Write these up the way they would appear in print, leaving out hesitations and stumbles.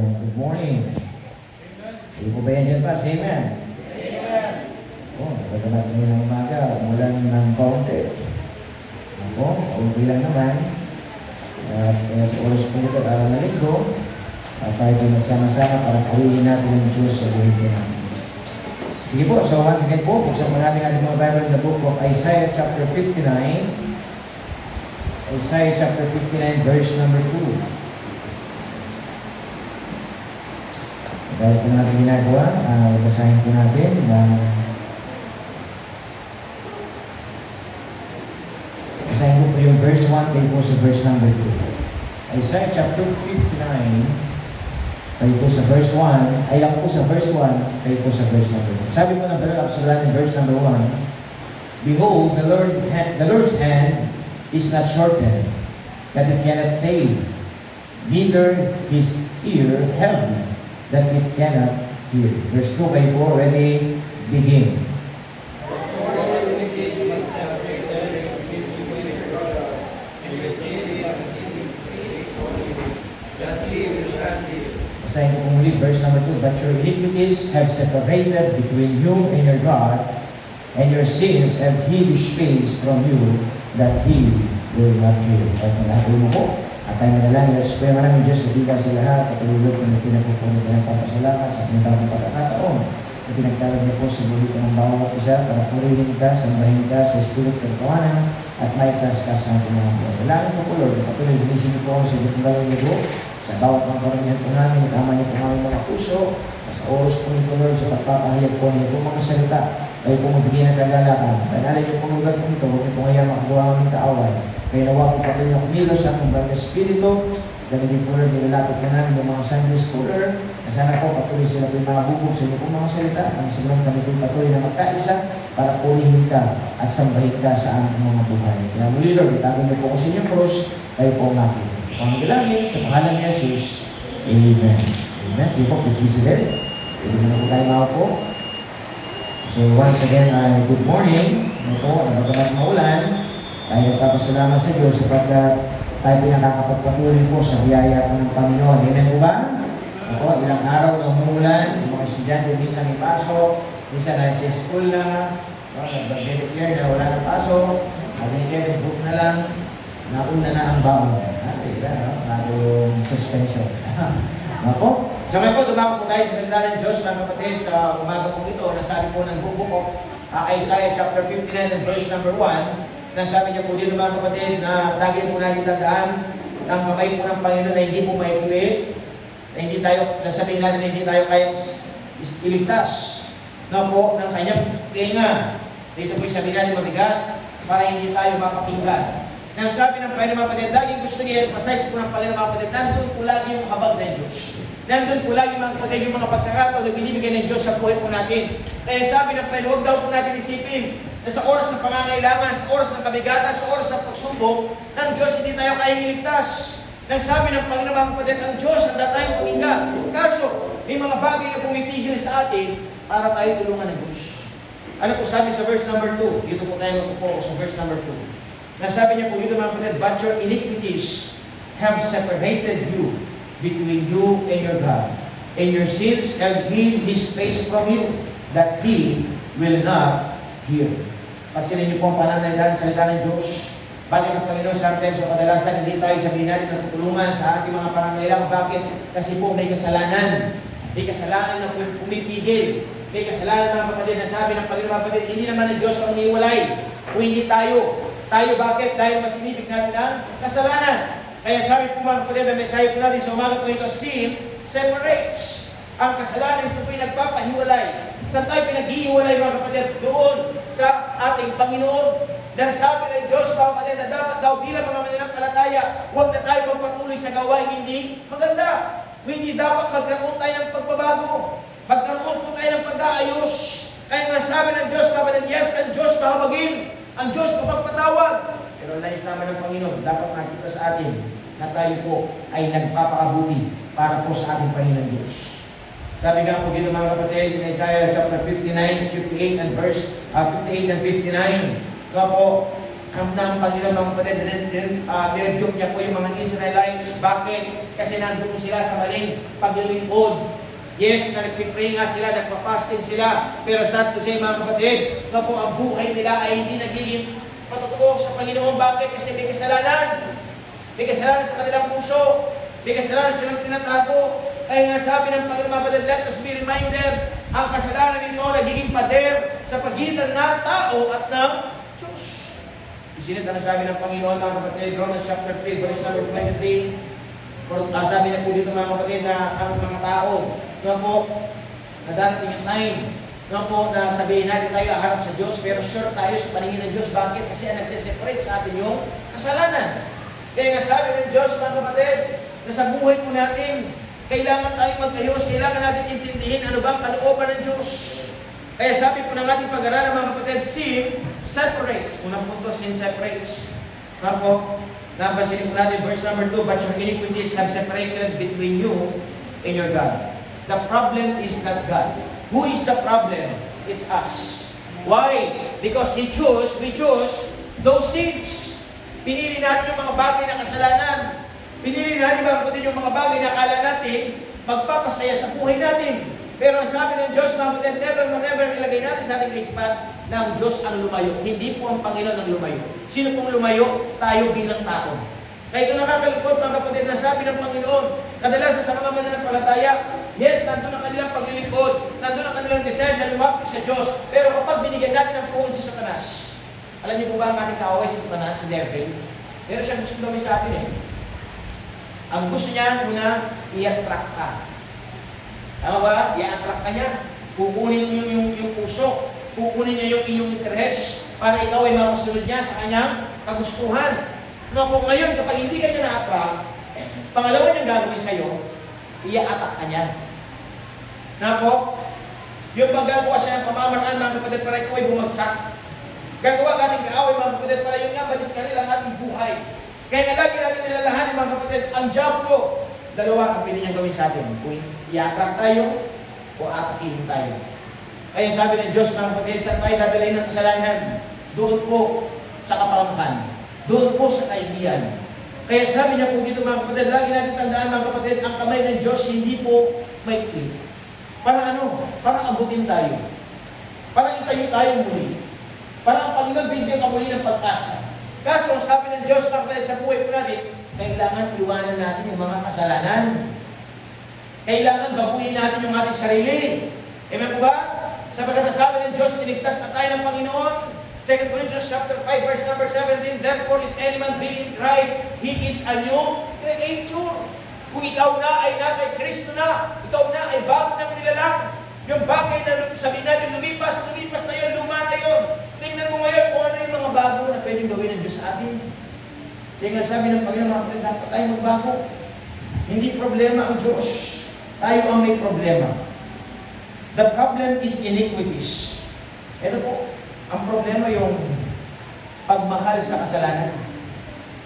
Good morning. Hindi po ba yan dyan pa? Say amen. Amen. Bago natin yun ng umaga, umulan ng kaunti. Kaunti lang naman. Kaya sa oras po ito, araw na linggo, tayo po nagsama-sama para purihin natin ang Diyos sa buhay po natin. Sige po, so once again po, buksan mo natin ating mga Bible in the book of Isaiah chapter 59. Isaiah chapter 59, verse number 2. Dahil po natin ginagawa, basahin po natin basahin po yung verse 1 kayo po sa verse number 2. Isaiah chapter 59 kayo po sa verse 1, ay lang po sa verse 1 kayo po sa verse number 2. Sabi po ng Brother Absalom in verse number 1, Behold, the Lord's hand is not shortened, that it cannot save, neither his ear heavy, that it cannot hear. Verse 2 kayo po, ready, begin. Basahin ko muli, verse number 2, But your iniquities have separated between you and your God, and your sins have hid his face from you, that he will not hear. At malahat mo po, at tayo manalangin, let's pray. Maraming Diyos, nabiga sa lahat, at ululog kung pinagpupunod ng pagpasalamat sa ating bagong pagkakataon, na pinagkalag niyo po sa bulit ng bawat isa, para purihin ka, sambahin ka sa Espiritu ng Kawanan, at maitas ka sa ating mga buhay. Dalangin po po, Lord, na patuloy, hinisin niyo po ako sa ibang gawin niyo, sa bawat mga karamihan po namin, tama niyo po namin mga puso, sa oras po niyo po, Lord, sa pagpapahayag po niyo po mga salita, kayo po magbigay ng kagalakan. Dahil niyo po lugar po ito, huwag niyo po ngayon makagawa ng kaaway. Kaya nawa po patuloy na kumilos sa ating Banal Espiritu, dahil din po, Lord, nilalapit na namin yung mga Sunday Schooler, na sana po patuloy sila po yung makahubog sa inyo po mga salita, ang sigurong kami po patuloy na magkaisa, para purihin ka at sambahin ka sa aming mga buhay. Kaya muli, Lord, itago niyo po ko sa inyong krus, kayo po ang akin. Pangalangin sa pangalan ni Jesus. Amen. Amen. Sige po, please be seated. Pwede na po tayo maupo. So once again, good morning. Ano po, nagpapagod maulan. Tayo nagpapasalamat sa Diyos sapagkat tayo pinakakapagpatuloy po sa biyaya po ng Panginoon. Amen po ba? Ako, ilang araw na umuulan, yung mga estudyante minsan may pasok, minsan nasa school na, nag-declare na wala na pasok, sabi ni Kevin, book na lang, nauna na ang baon. Bago yung suspension. Ako? So ngayon po, dumako po tayo sa salita ng Diyos, mga kapatid, sa umaga po ito, nasabi po ng book of Isaiah chapter 59 and verse number 1, nasabi niya po dito mga kapatid, na lagi po natin tandaan, ang kamay po ng Panginoon na hindi po maikulit, na hindi tayo, nasabihin natin na hindi tayo kayang iligtas, na po ng kanyang tinga. Dito po sabihin natin mabigat, para hindi tayo mapakinggan. Nang sabi ng Panginoon mga kapatid, laging gusto niya, emphasize po ng Panginoon mga kapatid, nandun po lagi yung habag ng Diyos. Nandun po lagi mga kapatid yung mga pagkakataon na binibigay ng Diyos sa buhay po natin. Kaya sabi ng Panginoon, huwag daw po natin isipin na sa oras ng pangangailangan, sa oras ng kabigatan, sa oras ng pagsubok, ng Diyos hindi tayo kayang iligtas. Nang sabi ng Panginoon mga kapatid, ang Diyos ang tayong pakinggan. Kaso, may mga bagay na pumipigil sa atin para tayo tulungan ng Diyos. Ano po sabi sa verse number 2? Dito po tayo magpupo sa verse number 2. Nasabi niya po dito mga kapatid, But your iniquities have separated you between you and your God, and your sins have hid his face from you, that he will not hear. Pasilin niyo po ang pananalitan sa salita ng Diyos. Bakit ang Panginoon sometimes o kadalasan hindi tayo sabihin natin ng tutulungan sa ating mga pangangailangan? Bakit? Kasi po may kasalanan. May kasalanan na pumipigil. May kasalanan mga kapatid na sabi ng Panginoon mga kapatid, hindi naman ng Diyos ang umiwalay. Kung hindi tayo. Tayo bakit? Dahil mas sinibig natin ang kasalanan. Kaya sabi po mga kapatid, ang mensahe po natin sa umaga po ito, sin separates. Ang kasalanan ito po ay nagpapahiwalay. Saan tayo pinaghihiwalay mga kapatid? Doon sa ating Panginoon. Nang sabi ng Diyos mga kapatid na dapat daw bilang mga mananampalataya, huwag na tayo magpatuloy sa gawain hindi maganda. Hindi dapat magkaroon tayo ng pagbabago. Magkaroon po tayo ng pag-aayos. Kaya nga sabi ng Diyos mga kapatid, yes, ang Diyos mahamagin. Ang Diyos mapagpatawad. Pero nais naman ng Panginoon, dapat makita sa atin na tayo po ay nagpapakabuti para po sa ating Panginoon Diyos. Sabi nga po dito mga kapatid, in Isaiah chapter 59, 58 and verse 58 and 59, nga po, ng Panginoon mga kapatid, nirebuke niya po yung mga Israelites. Bakit? Kasi nandun sila sa maling paglilingkod. Yes, na nagpipray nga sila, nagpapasting sila, pero sad to say mga kapatid, na po ang buhay nila ay hindi nagiging patotoo sa Panginoon. Bakit? Kasi may kasalanan. May kasalanan sa kanilang puso. May kasalanan silang tinatago. Kaya nga sabi ng Panginoon mga kapatid, let us be reminded, ang kasalanan nito nagiging pader sa pagitan ng tao at ng Diyos. Isinit na sabi ng Panginoon mga kapatid, Romans chapter 3, verse number 23. Sabi niya po dito mga kapatid na ang mga tao, nga po, na darating yung time, nga po na sabihin natin tayo harap sa Diyos, pero sure tayo sa paningin ng Diyos. Bakit? Kasi ang nagsiseparate sa atin yung kasalanan. Kaya nga sabi ng Diyos mga kapatid, na sa buhay po natin, kailangan tayong magayos, kailangan natin intindihin ano ba ang kalooban ng Diyos. Kaya sabi po ng ating pag-aralan mga kapatid, sin separates. Unang punto, sin separates. Nga po, nabasin po natin verse number 2, but your iniquities have separated between you and your God. The problem is not God. Who is the problem? It's us. Why? Because we chose those sins. Pinili natin yung mga bagay na kasalanan. Pinili natin mga kapatid yung mga bagay na akala natin magpapasaya sa buhay natin. Pero ang sabi ng Diyos, mga kapatid, never na never ilagay natin sa ating kaisipan na ang Diyos ang lumayo. Hindi po ang Panginoon ang lumayo. Sino pong lumayo? Tayo bilang tao. Kaya ito nakakalungkot mga kapatid na sabi ng Panginoon, kadalasan sa mga mananampalataya, yes, nandun ang kanilang paglilingkod, nandun ang kanilang desire na lumapit sa Diyos, pero kapag binigyan natin ang puhon si Satanas, alam niyo po ba ang ating kaaway si Satanas, si devil? Pero siya gusto gawin sa atin Ang gusto niya, una, i-attract ka. Tama ba? I-attract ka niya. Kukunin niyo yung puso, kukunin niya yung inyong interest para ikaw ay makasunod niya sa kanyang kagustuhan. No, kung ngayon, kapag hindi ka niya na-attract, pangalawa niyang gagawin sa'yo, i-attack ka niya. Na po, yung magagawa siya ng pamamaraan, mga kapatid, para ikaw ay bumagsak. Gagawa ka ating kaaway, mga kapatid, para yung nga, balis ka nila ang ating buhay. Kaya nga lagi natin nilalahanin, mga kapatid, ang job ko, dalawa ang pili niyang gawin sa atin. Kung i-attract tayo, o atakihin tayo. Kaya sabi ng Diyos, mga kapatid, saan tayo dadalhin ng kasalanan? Doon po sa kapalakan. Doon po sa kahihiyan. Kaya sabi niya po dito mga kapatid, lagi natin tandaan mga kapatid, ang kamay ng Diyos hindi po may clip. Para ano? Para abutin tayo. Para itayo tayo muli. Para ang Panginoon bigyan ka muli ng pag-asa. Kaso sabi ng Diyos mga kapatid sa buhay po natin, kailangan iwanan natin yung mga kasalanan. Kailangan baguhin natin yung ating sarili. Amen po ba? Sapagkat sabi ng Diyos, tinigtas na tayo ng Panginoon. 2 Corinthians chapter 5, verse number 17, therefore, if any man be in Christ, he is a new creature. Kung ikaw na ay na kay Kristo na, ikaw na ay bago ng nilalang. Yung bagay na sabihin natin, lumipas na yun, luma na yun. Tingnan mo ngayon kung ano yung mga bago na pwedeng gawin ng Diyos sa atin. Kaya nga sabi ng Panginoon, mga kapatid, dapat tayo magbago. Hindi problema ang Diyos. Tayo ang may problema. The problem is iniquities. Ito po, ang problema yung pagmahal sa kasalanan.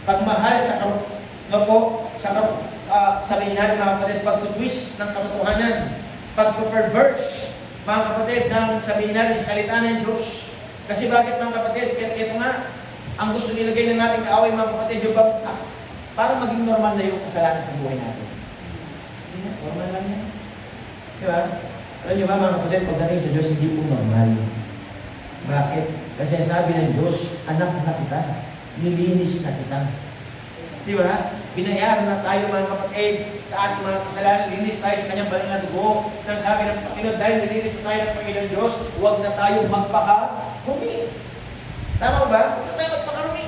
Pagmahal sa sabihin natin mga kapatid, pagtutwist ng katotohanan. Pagpo-perverse, mga kapatid, ng sabihin natin, salita ng Diyos. Kasi bakit mga kapatid? Ito nga, ang gusto nilagay ng ating kaaway mga kapatid, yung para maging normal na yung kasalanan sa buhay natin. Normal lang yan. Diba? Alam niyo ba mga kapatid, pagdating sa Diyos, hindi po normal. Bakit? Kasi sabi ng Diyos, anak na kita, nilinis na kita. Di ba? Binayaran na tayo mga kapatid sa ating mga kasalanan, nilinis tayo sa kanyang banal na dugo. Nang sabi ng Panginoon, dahil nilinis na tayo ng Panginoon Diyos, huwag na tayo magpakarumi. Tama ba? Huwag na tayo magpakarumi.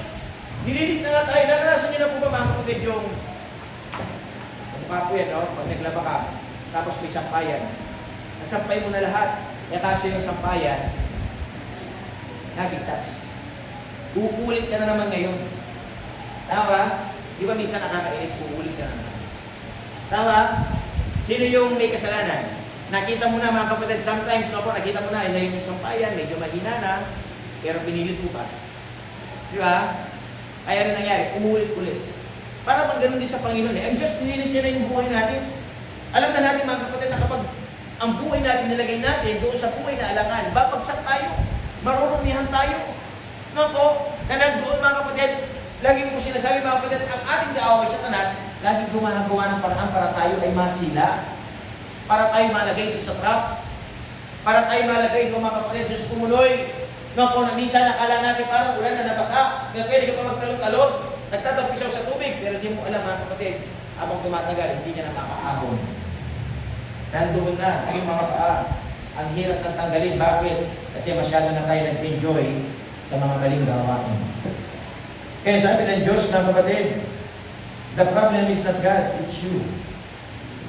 Nilinis na nga tayo. Naranasan niyo na po ba mga kapatid yung papo yan, no? Pag naglaba ka, tapos may sampayan. Nasampay mo na lahat. E kaso yung sampayan, nabigtas. Uulit ka na naman ngayon. Tama ba? Di ba minsan nakakainis, uulit ka na naman. Tama? Sino yung may kasalanan? Nakita mo na mga kapatid, sometimes no po, nakita mo na yung sampayan, medyo mahina na, pero pinilit mo pa. Di ba? Kaya rin nangyari, umulit-ulit. Para pag ganun din sa Panginoon Ang Diyos, nilinis niya na yung buhay natin. Alam na natin mga kapatid na kapag ang buhay natin nilagay natin doon sa buhay na alangan, babagsak tayo. Marurumihan tayo. No po, Na nandoon mga kapatid, lagi ko sinasabi mga kapatid, ang ating kaaway Satanas, lagi gumagawa ng paraan para tayo ay masila. Para tayo malagay doon sa trap. Para tayo malagay doon mga kapatid, Diyos kumuloy. No, kung minsan nakala natin parang ulan na nabasa, na pwede ka pa magtalon-talon, nagtatapisaw sa tubig, pero di mo alam mga kapatid, habang tumatagal, hindi ka nakakaahon. Nandoon na yung mga paa. Ang hirap ng tanggalin. Bakit? Kasi masyado na tayo nag-enjoy sa mga maling gawain. Kaya sabi ng Diyos, mga kapatid, the problem is not God, it's you.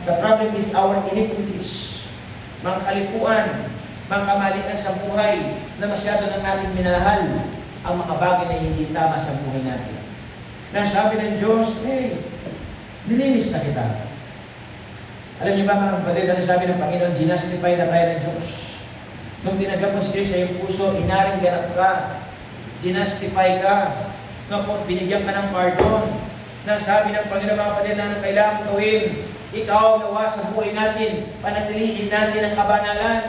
The problem is our iniquities. Mga kalikuan, mga kamalian sa buhay na masyado na natin minalahal ang mga bagay na hindi tama sa buhay natin. Na sabi ng Diyos, hey, nilinis na kita. Alam niyo ba mga kapatid, ano sabi ng Panginoon, ginastify na tayo ng Diyos. Nung tinanggap mo si Diyos sa iyong puso, inaring ganap ka, ginastify ka, no, kung binigyan ka ng pardon, na sabi ng Panginoon mga kapatid, na ano kailangan gawin, ikaw nawa sa buhay natin, panatilihin natin ang kabanalan,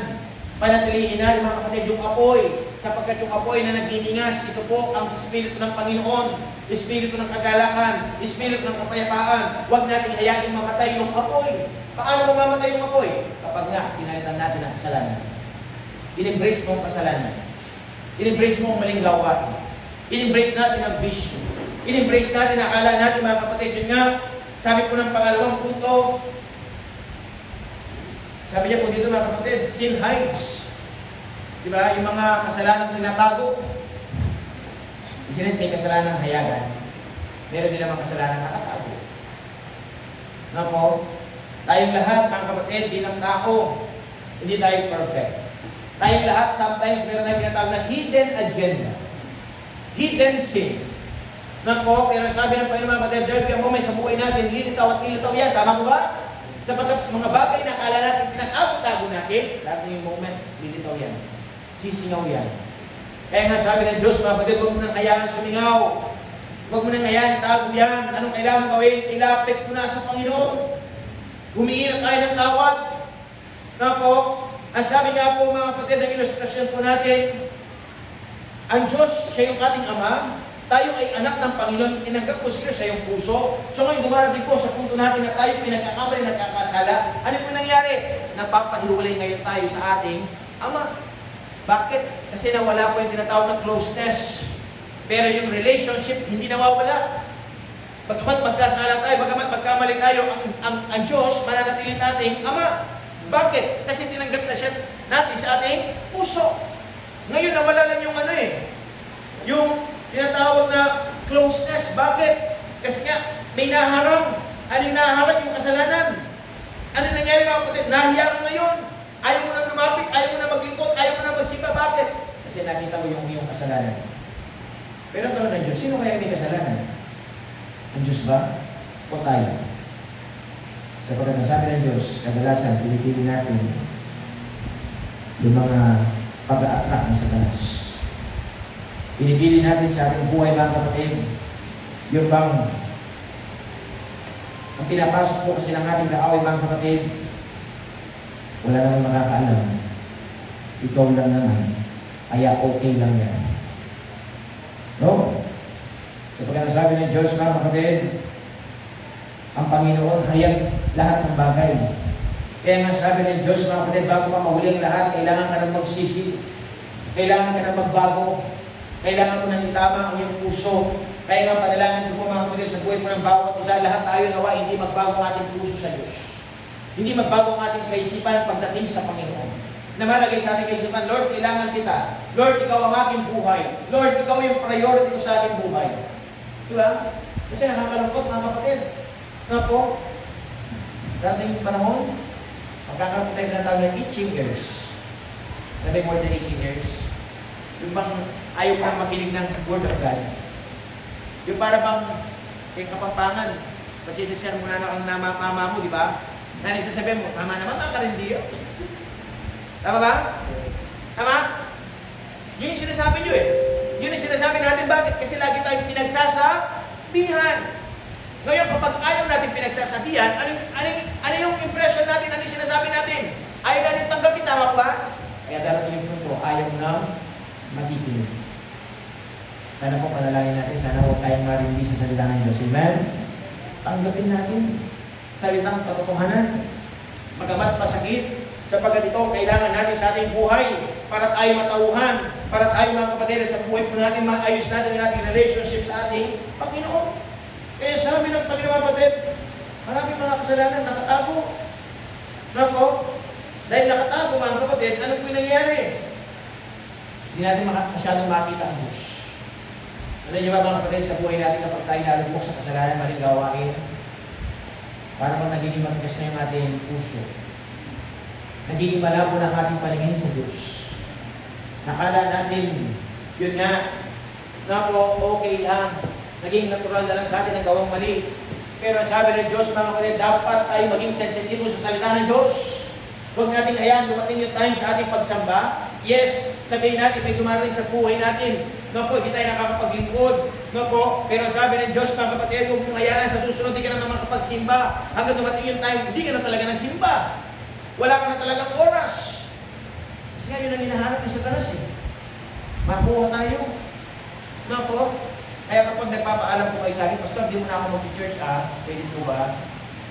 panatilihin natin mga kapatid yung apoy, sapagkat yung apoy na nagdiningas, ito po ang Espiritu ng Panginoon, Espiritu ng kagalakan, Espiritu ng kapayapaan. Huwag natin hayain mamatay yung apoy. Paano mamamatay yung apoy? Kapag nga, pinalitan natin ang kasalanan. In-embrace mo ang kasalanan. In-embrace mo ang maling gawain. In-embrace natin ang bisyo. In-embrace natin, akala natin mga kapatid, yun nga, sabi po ng pangalawang punto, sabi niya po dito mga kapatid, sin hides. Diba? Yung mga kasalanang tinatago. Isinit may kasalanang hayagan. Meron din naman kasalanang nakatago. Nako, tayong lahat mga kapatid, bilang tao, hindi tayo perfect. Tayong lahat, sometimes meron tayong tinatawag na hidden agenda. Hidden sin. Nako, pero sabi ng Panginoon mga kapatid, there ka mo may sa buhay natin, lilitaw at lilitaw yan. Tama mo ba? Sapagkat mga bagay na akala natin, tinatago-tago natin, lahat ng yung moment, lilitaw yan. Sisingaw yan. Kaya nga sabi ng Diyos, mga kapatid, huwag mo nang hayaan sumingaw. Huwag mo nang hayaan itago yan. Anong kailangan mo gawin? Ilapit mo na sa Panginoon. Humingi na tayo ng tawad. Nako, ang sabi nga po mga kapatid, ang ilustrasyon po natin, ang Diyos, siya yung ating Ama, tayo ay anak ng Panginoon, tinanggap ko sila sa iyong puso. So ngayon dumarating po sa punto natin na tayo pinagkakamali, nagkakasala. Ano po nangyari? Napapahiwalay ngayon tayo sa ating Ama. Bakit? Kasi nawala po yung tinatawag na closeness. Pero yung relationship, hindi nawawala. Bagamat magkasala tayo, bagamat magkamali tayo, ang Diyos, mananatili nating Ama. Bakit? Kasi tinanggap na siya natin sa ating puso. Ngayon nawala lang yung yung tinatawag na closeness. Bakit? Kasi nga, may naharang. Ano yung naharang? Yung kasalanan. Ano nangyari mga kapatid? Nahiya ka ngayon. Ayaw mo na lumapit, ayaw mo na maglingkod, ayaw mo na magsimba. Bakit? Kasi nakita mo yung iyong kasalanan. Pero ang tanong ng Diyos, sino kaya may kasalanan? Ang Diyos ba? O tayo? Sapagkat ang sabi ng Diyos, kadalasan, pinipili natin yung mga pag-a-attract ng Satanas. Pinipili natin sa ating buhay mga kapatid, yung bang ang pinapasok po kasi ng ating kaaway mga kapatid, wala namang makakaalam. Ikaw lang naman. Kaya okay lang yan. No? Sapagkat ang sabi ng Diyos mga kapatid, ang Panginoon hayag lahat ng bagay. Kaya nga sabi ng Diyos mga kapatid, bago pa mahuli ang lahat, kailangan ka nang magsisi. Kailangan ka nang magbago. Kailangan mo nang itama ang iyong puso. Kaya nga panalangin ko po mga kapatid sa buhay po ng bawat isa, lahat tayo nawa hindi magbago ang ating puso sa Diyos. Hindi magbago ang ating kaisipan pagdating sa Panginoon. Na malagay sa ating kaisipan, Lord, kailangan kita. Lord, ikaw ang aking buhay. Lord, ikaw yung priority ko sa aking buhay. Diba? Kasi nakakalungkot mga kapatid. Nga po, darating yung panahon, magkakaroon tayo na tawag ng itching ears. Nabi more than itching ears. Yung bang ayaw ko lang makinig ng Word of God. Yung para bang kay kapampangan, pagsisisyan mo na ang mama mo, di ba? Nani sasabihin mo, tama naman, ang karindiyo. Tama ba? Tama? Yun yung sinasabi nyo eh. Yun yung sinasabi natin. Bakit? Kasi lagi tayong pinagsasabihan. Ngayon, kapag ayaw natin pinagsasabihan, ano yung impression natin? Ano yung sinasabi natin? Ayaw natin tanggapin, tama ba? Kaya darating yung punto, ayaw mo nang magiginig. Sana po panalangin natin, sana huwag tayong marindi sa salita ng Diyos. Amen? Tanggapin natin salitang katotohanan. Magamat masakit, sapagkat ito kailangan natin sa ating buhay para tayo matauhan, para tayo mga kapatid sa buhay po natin, maayos natin ang ating relationship sa ating Panginoon. Kaya sabi ng Panginoon mga kapatid, maraming mga kasalanan nakatago. Nako, dahil nakatago mga kapatid, ano po yung nangyari? Hindi natin masyadong makita ang Diyos. Alam niyo ba mga kapatid, sa buhay natin kapag tayo nalubog sa kasalanan, maling gawain, para bang nagiging matigas na yung ating puso. Nagiging malabo na ang ating paningin sa Diyos. Nakala natin, yun nga, na po, okay lang. Naging natural na lang sa atin ang gawang mali. Pero sabi ng Diyos, mga kapatid, dapat tayo maging sensitibo sa salita ng Diyos. Huwag natin hayaan dumating yung time sa ating pagsamba. Yes, sabihin natin, may dumarating sa buhay natin. No po, hindi tayo nakakapaglingkod. No po, pero sabi ng Diyos, mga kapatid, huwag mong hayaan sa susunod, hindi ka na makapagsimba. Hanggang dumating yung time, hindi ka na talaga nagsimba. Wala ka na talagang oras. Kasi nga yun ang hinahanap ni Satanas eh. Makuha tayo. No po, kaya kapag nagpapaalam po kayo sa akin, Pastor, di mo na ako mag-church pwede po ba?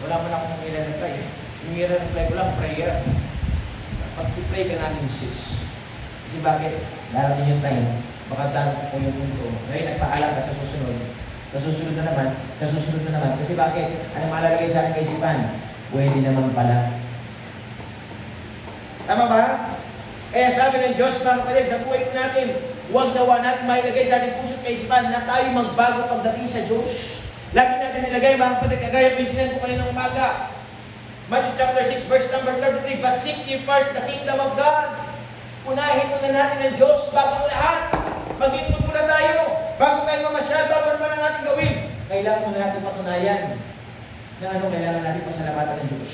Wala mo na akong i-reply eh. Yung i-reply ko lang, prayer. Pag-pray ka namin, sis. Kasi bakit? Darating yung time, baka darating po yung mundo. Ngayon, nagpaalam ka sa susunod. Sa susunod na naman. Kasi bakit? Ano malalagay sa ating kaisipan? Pwede naman pala. Tama ba? Kaya sabi ng Diyos, mga kapatid, sa buhay po natin, huwag nawa natin mailagay sa ating puso't kaisipan na tayo magbago pagdating sa Diyos. Lagi natin nilagay, mga kapatid, kagaya po yung ko kaninang umaga. Matthew chapter 6, verse number 33, but seek ye first the kingdom of God. Unahin muna natin ang Diyos bago ang lahat. Maglingkod muna tayo. Bago tayo mamasyal, bago naman ang ating gawin. Kailangan muna natin patunayan na kailangan natin pasalamatan ng Diyos.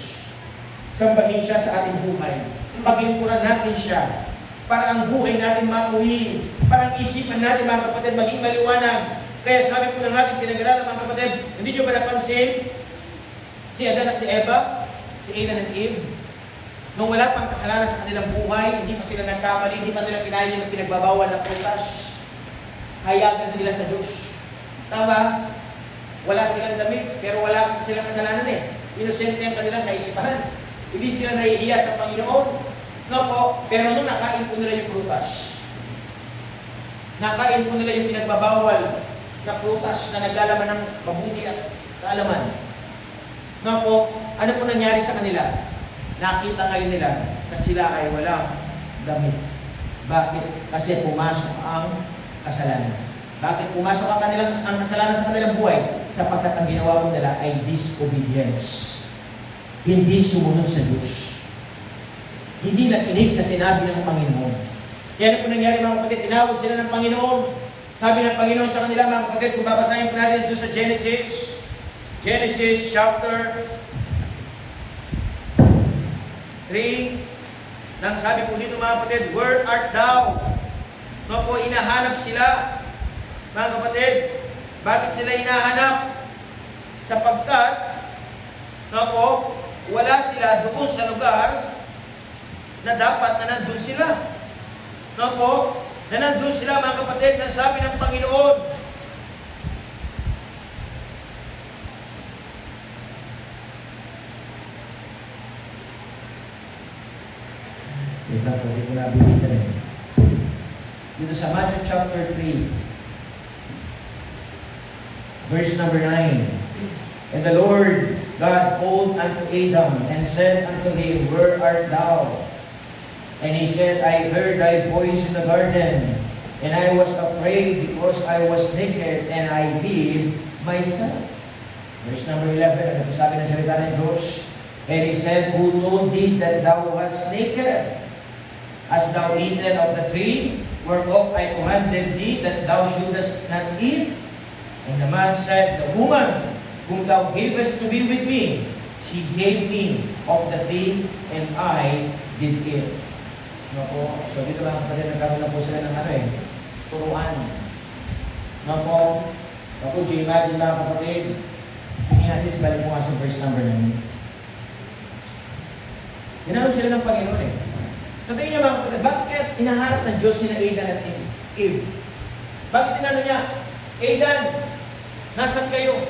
Sambahin siya sa ating buhay. Paglingkuran natin siya para ang buhay natin matuwid, para ang isipan natin mga kapatid maging maliwanag. Kaya sabi po ng ating pinag-aralan mga kapatid, hindi nyo ba napansin si Adan at si Eva, si Adam and Eve, nung wala pang kasalanan sa kanilang buhay, hindi pa sila nagkamali, hindi pa nila kinain yung pinagbabawal ng prutas, hayagan sila sa Diyos. Tama? Wala silang damit, pero wala kasi silang kasalanan eh. Inosente ang kanilang kaisipan. Hindi sila nahihiya sa Panginoon. No po, pero nung nakain po nila yung prutas, nakain po nila yung pinagbabawal na prutas na naglalaman ng mabuti at kaalaman. No po, ano po nangyari sa kanila? Nakita ngayon nila na sila ay walang damit. Bakit? Kasi pumasok ang kasalanan. Bakit pumasok ang kasalanan sa kanilang buhay? Sapagkat ang ginawa po nila ay disobedience. Hindi sumunod sa Diyos. Hindi nakinig sa sinabi ng Panginoon. Kaya ano po nangyari mga kapatid? Tinawag sila ng Panginoon. Sabi ng Panginoon sa kanila mga kapatid, kung babasahin po natin ito sa Genesis chapter 3, nang sabi po dito mga kapatid, where art thou? So po, inahanap sila, mga kapatid. Bakit sila inahanap? Sapagkat, no po, wala sila doon sa lugar na dapat na nandun sila. No po, na nandun sila mga kapatid, nang sabi ng Panginoon, dito sa Matthew chapter 3, verse number 9. And the Lord God called unto Adam and said unto him, where art thou? And he said, I heard thy voice in the garden, and I was afraid because I was naked, and I hid myself. Verse number 11, ano po sabi ng salita ng Diyos? And he said, who told thee that thou wast naked? Hast thou eaten of the tree whereof I commanded thee that thou shouldest not eat? And the man said, the woman whom thou gavest to be with me, she gave me of the tree, and I did eat. No po, so dito lang kapatid, nagkaroon na po sila ng turuan. No po, ako, do you imagine mga kapatid? Sige nga sis, balik mo nga sa verse number 9. Tinanong sila ng Panginoon So tingin niyo mga kapatid, bakit inahanap ng Diyos sina Adam at Eve? Bakit tinanong niya, Aidan, nasan kayo?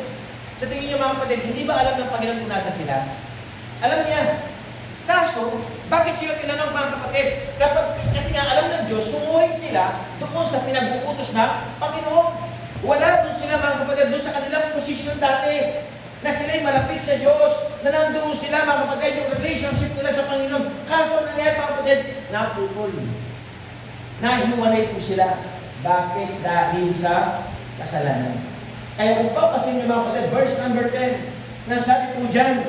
Sa tingin niyo mga kapatid, hindi ba alam ng Panginoon kung nasa sila? Alam niya. Kaso, bakit sila tinanong mga kapatid? Kasi nga alam ng Diyos, sumuhay sila doon sa pinag-uutos na Panginoon. Wala doon sila mga kapatid, doon sa kanilang posisyon dati, na sila'y malapit sa Diyos, na nandoon sila mga kapatid, yung relationship nila sa Panginoon. Kaso nangyari mga kapatid, naputol. Nahiwalay po sila. Bakit? Dahil sa kasalanan. Kaya kung papasin niyo mga kapatid, verse number 10, nasabi po dyan,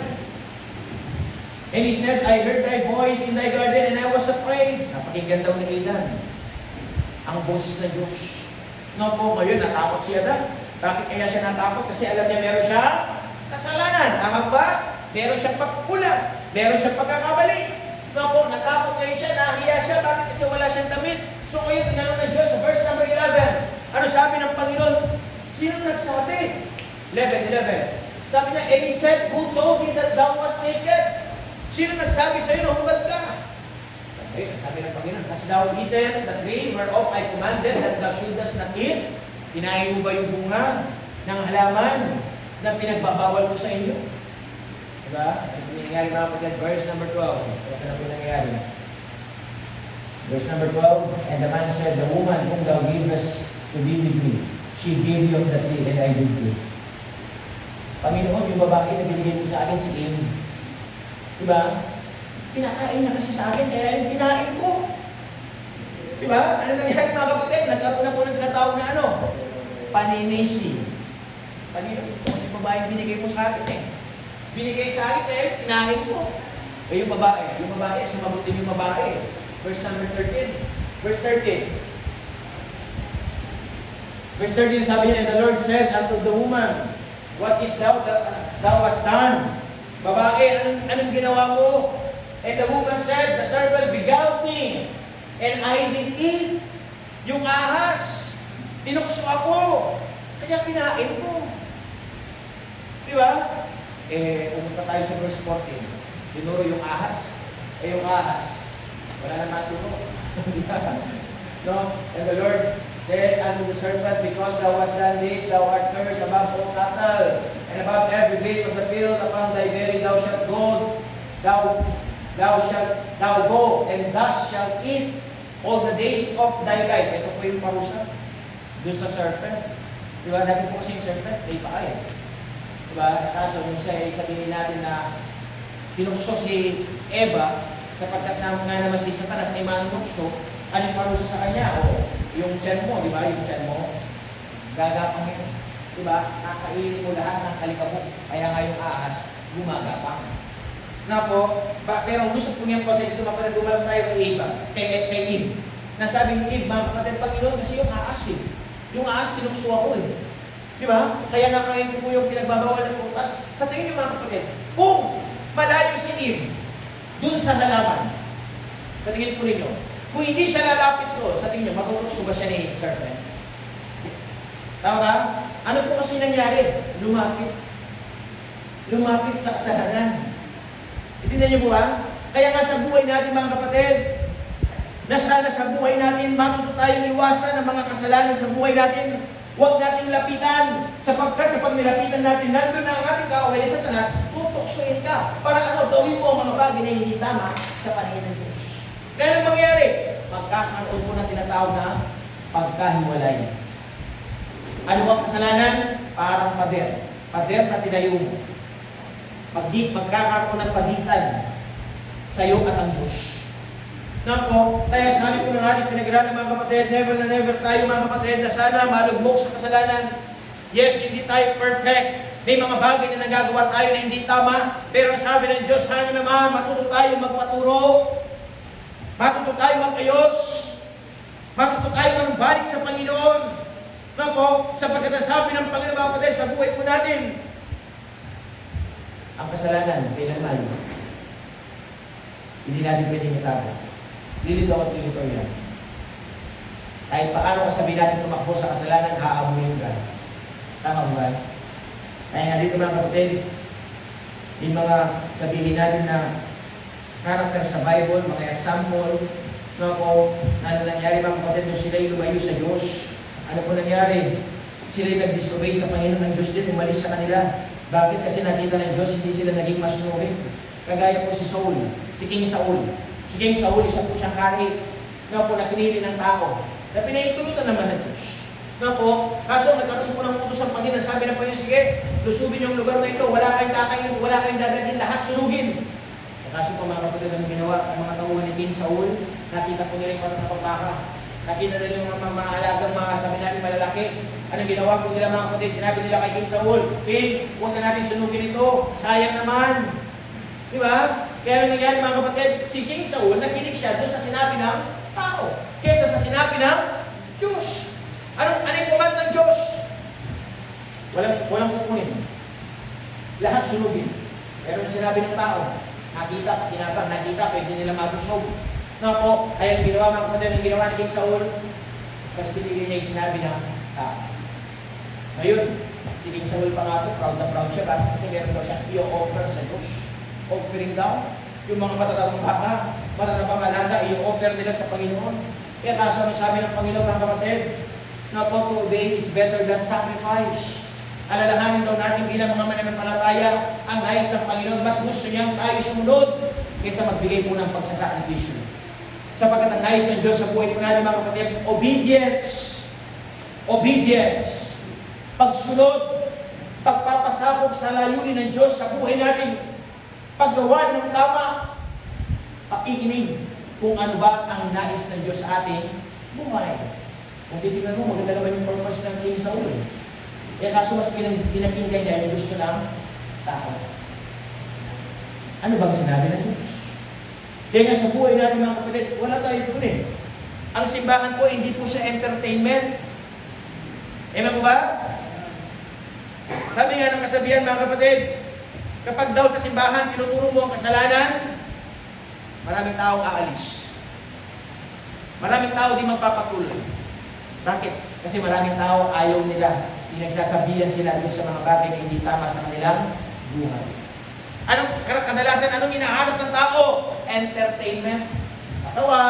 and he said, I heard thy voice in thy garden and I was afraid. Napakinggan daw ni Aidan ang boses ng Diyos. No po, ngayon natakot siya na. Bakit kaya siya natakot? Kasi alam niya meron siya kasalanan. Tama ba? Meron siyang pagkukulang. Meron siyang pagkakamali. No po, natakot ngayon siya, nahiya siya. Bakit? Kasi wala siyang damit. So ngayon, tinanong ng Diyos sa verse number 11. Ano sabi ng Panginoon? Sino nagsabi? 11. Sabi niya, and he said, who told thee that thou was naked? Sino nagsabi sa iyo na hubad ka? Sabi ng Panginoon, hast thou eaten the tree whereof I commanded that thou shouldest not eat? Kinain mo ba yung bunga ng halaman na pinagbabawal ko sa inyo? Diba? Ito nangyayari mga kapatid, verse number 12. Ito na po nangyayari. Verse number 12, and the man said, the woman whom thou gavest to be with me, she gave me of the tree and I did eat. Panginoon, yung babae na binigay mo sa akin si Eve, diba? Pinakain niya kasi sa akin, kaya yung kinain ko. Diba? Ano nangyari mga kapatid? Nagkaroon na po ng tinatawag na ano? Paninisi. Panginoon, kasi babae binigay mo sa akin eh. Binigay sa akin, kaya yung kinain ko. Eh yung babae, sumagot din yung babae. Verse number 13. Verse 13. Verse 13 sabi niya, and the Lord said unto the woman, what is thou that thou hast done? Babae, anong ginawa mo? And the woman said, the serpent beguiled me, and I did eat. Yung ahas, tinukso ako, kaya kinain ko. Diba? Pumunta tayo sa verse 14. Tinuro yung ahas. Yung ahas, wala na maturo. No? And the Lord said unto the serpent, because thou hast done this, thou art cursed above all cattle, and above every beast of the field, upon thy belly thou shalt go, thou go, and thus shalt eat all the days of thy life. Ito po yung parusa doon sa serpent. Diba? Dati po kasi yung serpent, may paa eh. Diba? Kaso nung sabihin natin na pinukso si Eva, sapagkat nga naman si Satanas ay manukso, anong parusa sa kanya? O yung tiyan mo, di ba? Yung tiyan mo, gagapang yun. Di ba? Kakainin mo lahat ng kalikabok. Kaya nga yung ahas, gumagapang. Na po, pero ang gusto po niyan po sa ito, kapatid, dumalang tayo kay Eva, kay Eve. Nasabi ni Eve, mga kapatid, Panginoon, kasi yung ahas eh. Yung ahas, sinukso ako eh. Di ba? Kaya nakain ko po yung pinagbabawal ng putas. Sa tingin niyo mga kapatid, kung malayo si Eve, dun sa halaman, sa tingin po ninyo, kung hindi siya lalapit doon, sa tingin niyo, matutukso ba siya ni serpent? Tama ba? Ano po kasi nangyari? Lumapit. Lumapit sa kasalanan. Itindihan niyo po ba? Kaya nga sa buhay natin mga kapatid, na sana sa buhay natin, matuto tayong iwasan ang mga kasalanan sa buhay natin. Huwag nating lapitan, sapagkat kapag nilapitan natin, nandun na ang ating kaaway sa Satanas, tutuksoin ka. Para ano, gawin mo ang mga bagay na hindi tama sa paningin ng Diyos. Kaya anong mangyari? Magkakaroon po na tinatawag na pagkahiwalay. Ano ang kasalanan? Parang pader. Pader na tinayo mo. Magkakaroon ng pagitan sa iyo at ang Diyos. Nako, kaya sabi ko ng ating pinag-aralan mga kapatid, never na never tayo mga kapatid na sana malugmok sa kasalanan. Yes, hindi tayo perfect. May mga bagay na nagagawa tayo na hindi tama. Pero ang sabi ng Diyos, sana naman matuto tayo magpaturo. Matuto tayo mag-ayos. Matuto tayo manumbalik sa Panginoon. Nako, sapagkat ang sabi ng Panginoon mga kapatid sa buhay po natin, ang kasalanan, kailanman, hindi natin pwedeng itago. Lilitaw at lilitaw yan. Kahit paano kasabihin natin tumakbo sa kasalanan, haamulin ka. Tama ba? Kaya nga dito mga kapatid, yung mga sabihin natin na character sa Bible, mga example, na nangyari mga kapatid nung sila'y lumayo sa Diyos, Ano po nangyari? Sila'y nag-disobey sa Panginoon ng Diyos din, umalis sa kanila. Bakit? Kasi nakita ng Diyos, hindi sila naging masunurin. Kagaya po si Saul, si King Saul. Si King Saul, isa po siyang hari na po na pinili ng tao. Na pinahintulutan naman ng Diyos. Na po, kaso nagkaroon po ng utos ng Panginoon, sabi ng Panginoon, sige, lusubin yung lugar na ito, wala kayong kakainin, wala kayong dadalhin, lahat sunugin. Kaso po mga kapatid, ang ginawa, ang mga tauhan ni King Saul, nakita po nila yung mga pagpaka. Nakita nila yung mga alagang mga sabi natin malalaki. Anong ginawa po nila mga kapatid? Sinabi nila kay King Saul, King, huwag na natin sunugin ito, sayang naman. Di ba? Kaya anong nangyari mga kapatid? Si King Saul, nakinig siya doon sa sinabi ng tao, kesa sa sinabi ng Diyos. Ano yung command ng Diyos? Walang kukunin. Lahat sunugin. Pero yung sinabi ng tao, nakita, kinabang, nakita, pwede nila mabusog. No po, kaya yung ginawa mga kapatid, yung ginawa ni King Saul, mas pinili niya yung sinabi ng tao. Ngayon, si King Saul pa nga po, proud na proud siya, bakit? Kasi meron daw siya i-offer sa Diyos. Offering daw, yung mga matatabang baka, matatabang alaga, i-offer nila sa Panginoon. Kaya kaso ano sabi ng Panginoon mga kapatid, na po to obey is better than sacrifice. Alalahanin daw natin bilang mga mananampalataya, ang nais ng Panginoon, mas gusto niyang tayo sumunod kaysa magbigay po ng pagsasakripisyo. Sapagkat ang nais ng Diyos sa buhay po natin mga kapatid, obedience. Obedience. Pagsunod, pagpapasakop sa layunin ng Diyos sa buhay natin, paggawa ng tama, pakikinig kung ano ba ang nais ng Diyos sa ating buhay. Kung titignan mo, maganda naman yung purpose ng King Saul. Kaya kaso mas pinakinggan niya yung gusto ng tao. Ano bang sinabi ng Diyos? Kaya nga sa buhay natin mga kapatid, wala tayo doon eh. Ang simbahan po, hindi po siya entertainment. Amen po ba? Sabi nga ng kasabihan mga kapatid, kapag daw sa simbahan, tinuturo mo ang kasalanan, maraming tao aalis. Maraming tao di magpapatuloy. Bakit? Kasi maraming tao ayaw nila. Pinagsasabihan sila doon sa mga bagay na hindi tama sa kanilang buhay. Kadalasan, anong hinahanap ng tao? Entertainment. Patawa.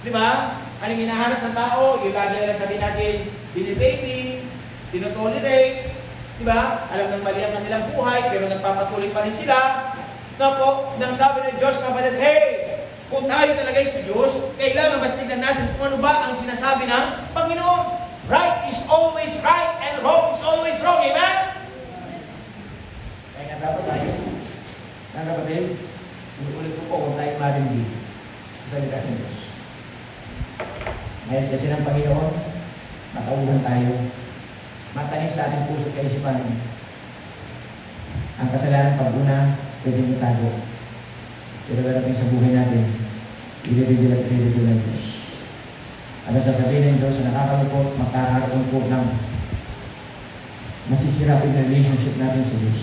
Di ba? Anong hinahanap ng tao? Yung lagi nila sabihin natin, binibaby, tinotolerate. Di ba? Alam ng mali ang kanilang buhay, pero nagpapatuloy pa rin sila. Na po, nang sabi ng Diyos, kapatid, hey, kung tayo talaga sa Diyos, kailangan mas tignan natin kung ano ba ang sinasabi ng Panginoon. Right is always right and wrong is always wrong. Amen? Kaya nga dapat tayo, mga kapatid, ulit ko po kung tayo marinig sa salita ng Diyos. Nais kasi ng Panginoon, matauhan tayo, matanim sa ating puso at kaisipan. Ang kasalanan pag-una, pwedeng itago. Pero darating sa buhay natin, i-reveal at i-reveal ng Diyos. Ano sasabihin ng Diyos na nakakalupot, magkakaroon po ng masisira po yung relationship natin sa Diyos.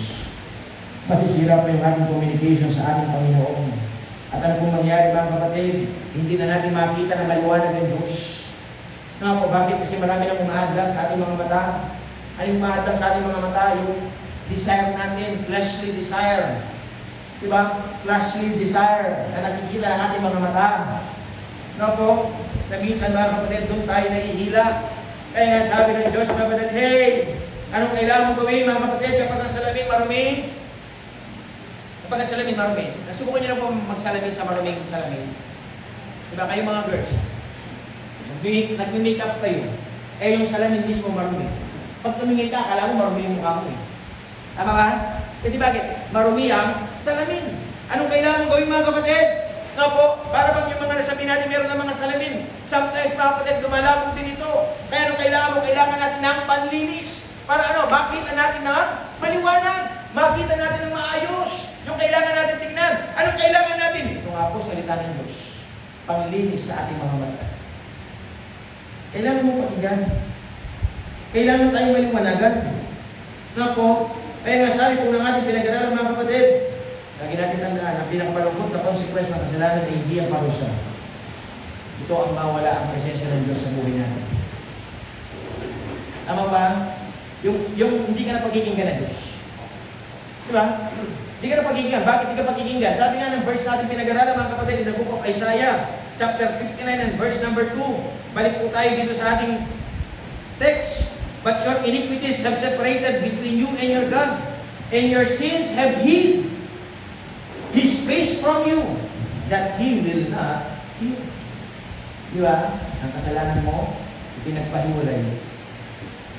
Masisira po yung ating communication sa ating Panginoon. At ano pong mangyari mga kapatid, hindi na natin makita na maliwanag ng Diyos. Nga po, bakit? Kasi marami nang umahadlang sa ating mga mata. Anong umahadlang sa ating mga mata? Yung desire natin, fleshly desire. Diba? Fleshly desire na nakikita ng ating mga mata. Nga po, na minsan mga kapatid, doon tayo nahihila. Kaya sabi ng Diyos, mga kapatid, hey, anong kailangan mong gawin mga kapatid kapag ang salamin marumi? Kapag ang salamin marumi. Nasubukan niyo na po magsalamin sa maruming salamin. Diba kayo mga girls? Nag-make up kayo. Eh yung salamin mismo marumi. Pag tumingin ka, akala mo marumi yung mukha mo eh. Tama ba? Kasi bakit? Marumi ang salamin. Anong kailangan mong gawin mga kapatid? No po, para bang yung mga nasabi natin meron ng mga salamin. Sometimes mga kapatid, lumalabog din ito. Kaya anong kailangan mo? Kailangan natin ng panlinis. Para ano? Makita natin ng maliwanag. Makita natin ng maayos. Yung kailangan natin tignan. Anong kailangan natin? Ito nga po, salita ng Diyos. Panglinis sa ating mga mata. Kailangan mo pakinggan. Kailangan tayo maliwanagan. Na po, kaya nga sabi po ng ating pinag-aralan mga kapatid, lagi natin tandaan, ang pinakamalungkot na consequence ng kasalanan ay hindi ang parusa. Ito ang mawala ang presensya ng Diyos sa buhay natin. Tama ba? Yung hindi ka na pagkikinggan ng Diyos. Diba? Hindi ka na pagkikinggan. Bakit hindi ka pagkikinggan? Sabi nga ng verse natin pinag-aralan mga kapatid, in the book of Isaiah, chapter 59 and verse number 2. Balik po tayo dito sa ating text. But your iniquities have separated between you and your God, and your sins have hid His face from you, that He will not hear. Di ba? Ang kasalanan mo, pinagpahiwalay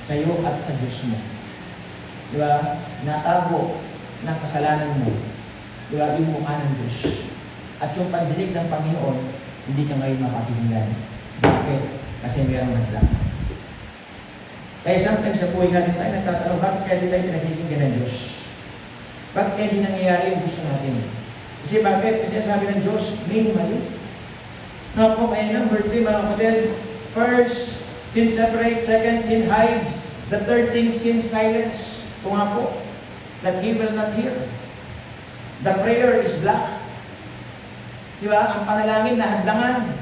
sa iyo at sa Diyos mo. Di ba? Natago ng kasalanan mo. Di ba? Yung mukha ng Diyos. At yung pandinig ng Panginoon, hindi ka ngayon mapakinggan. Bakit? Kasi mayroong hadlang. Kaya sometimes sa buhay natin tayo nagtatanong, bakit kaya di tayo pinakikinggan ng Diyos? Bakit kaya di nangyayari yung gusto natin? Kasi bakit? Kasi sabi ng Diyos, may mali. Now po, kaya number 3, mga kapatid, first, sin separates. Second, sin hides. The third thing, sin silence. Ito nga po, that He will not hear. The prayer is black. Di ba? Ang panalangin, nahadlangan.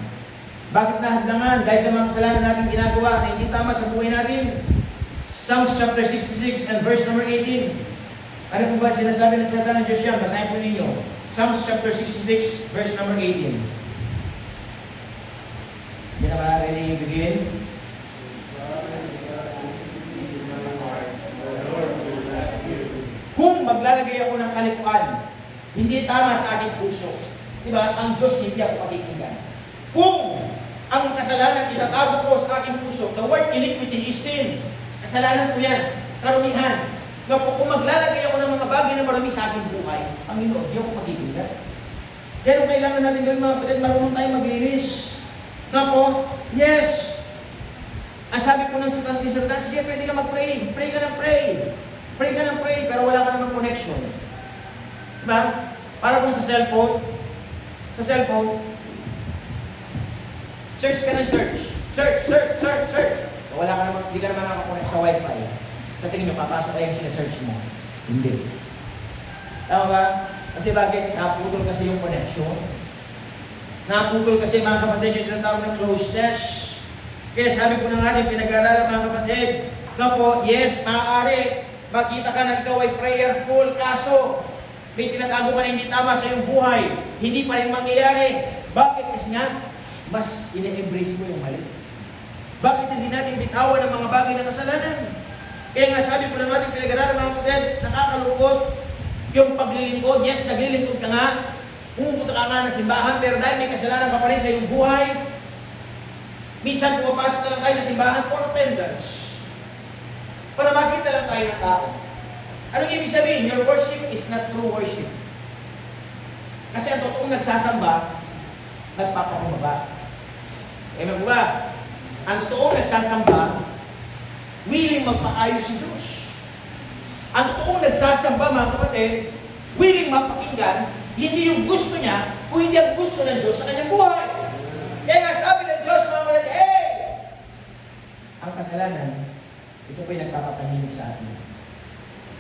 Bakit nahadlangan? Dahil sa mga kasalanan natin ginagawa na hindi tama sa buhay natin. Psalms chapter 66 and verse number 18. Ano po ba sinasabi ng salita ng Diyos yan? Basahin po ninyo. Psalms chapter 66, verse number 18. Hindi na ba ready to begin? Kung maglalagay ako ng kalikuan, hindi tama sa aking puso. Diba? Ang Diyos hindi ako pakikinggan. Kung ang kasalanan itatago ko sa aking puso, the word iniquity is sin. Kasalanan ko yan. Karumihan. Kung maglalagay ako ng mga bagay na marami sa aking buhay, Panginoon, di ako pakikinggan. Pero kailangan natin gawin, mga kapatid, marunong tayo maglinis. Yes. Ang sabi po ng Satan, sige, pwede ka mag-pray. Pray ka ng pray. Pray ka ng pray, pero wala ka namang connection. Diba? Para kung sa cellphone, search ka ng search. Search. Wala ka naman, hindi ka naman nakakonect sa wifi. Sa tingin nyo, papasok kayo yung sinesearch mo. Hindi. Tama ba? Kasi bakit? Naputol kasi yung connection. Naputol kasi, mga kapatid, yung tinatawag ng closeness. Kaya sabi ko na nga rin, pinag-aaralan, mga kapatid, yes, maaari, makita ka na ikaw ay prayerful, kaso may tinatago ka na hindi tama sa iyong buhay. Hindi pa rin mangyayari. Bakit? Kasi nga, mas ine-embrace mo yung mali. Bakit hindi natin bitawan ang mga bagay na kasalanan? Kaya nga sabi ko na nga rin, pinag-aaralan, mga kapatid, nakakalungkot yung paglilingkod. Yes, naglilingkod ka nga. Pumupunta ka nga ng simbahan, pero dahil may kasalanan ka pa rin sa iyong buhay, minsan pumapasok na lang tayo sa simbahan for attendance. Para makita lang tayo ng tao. Anong ibig sabihin? Your worship is not true worship. Kasi ang totoong nagsasamba, nagpapakumbaba. Amen po ba? Ang totoong nagsasamba, willing magpaayos si Diyos. Ang totoong nagsasamba, mga kapatid, willing mapakinggan, hindi yung gusto niya, kung hindi ang gusto ng Diyos sa kanyang buhay. Kaya nga sabi ng Diyos, mga kapatid, hey! Ang kasalanan, ito po'y nagpapatahimik sa atin.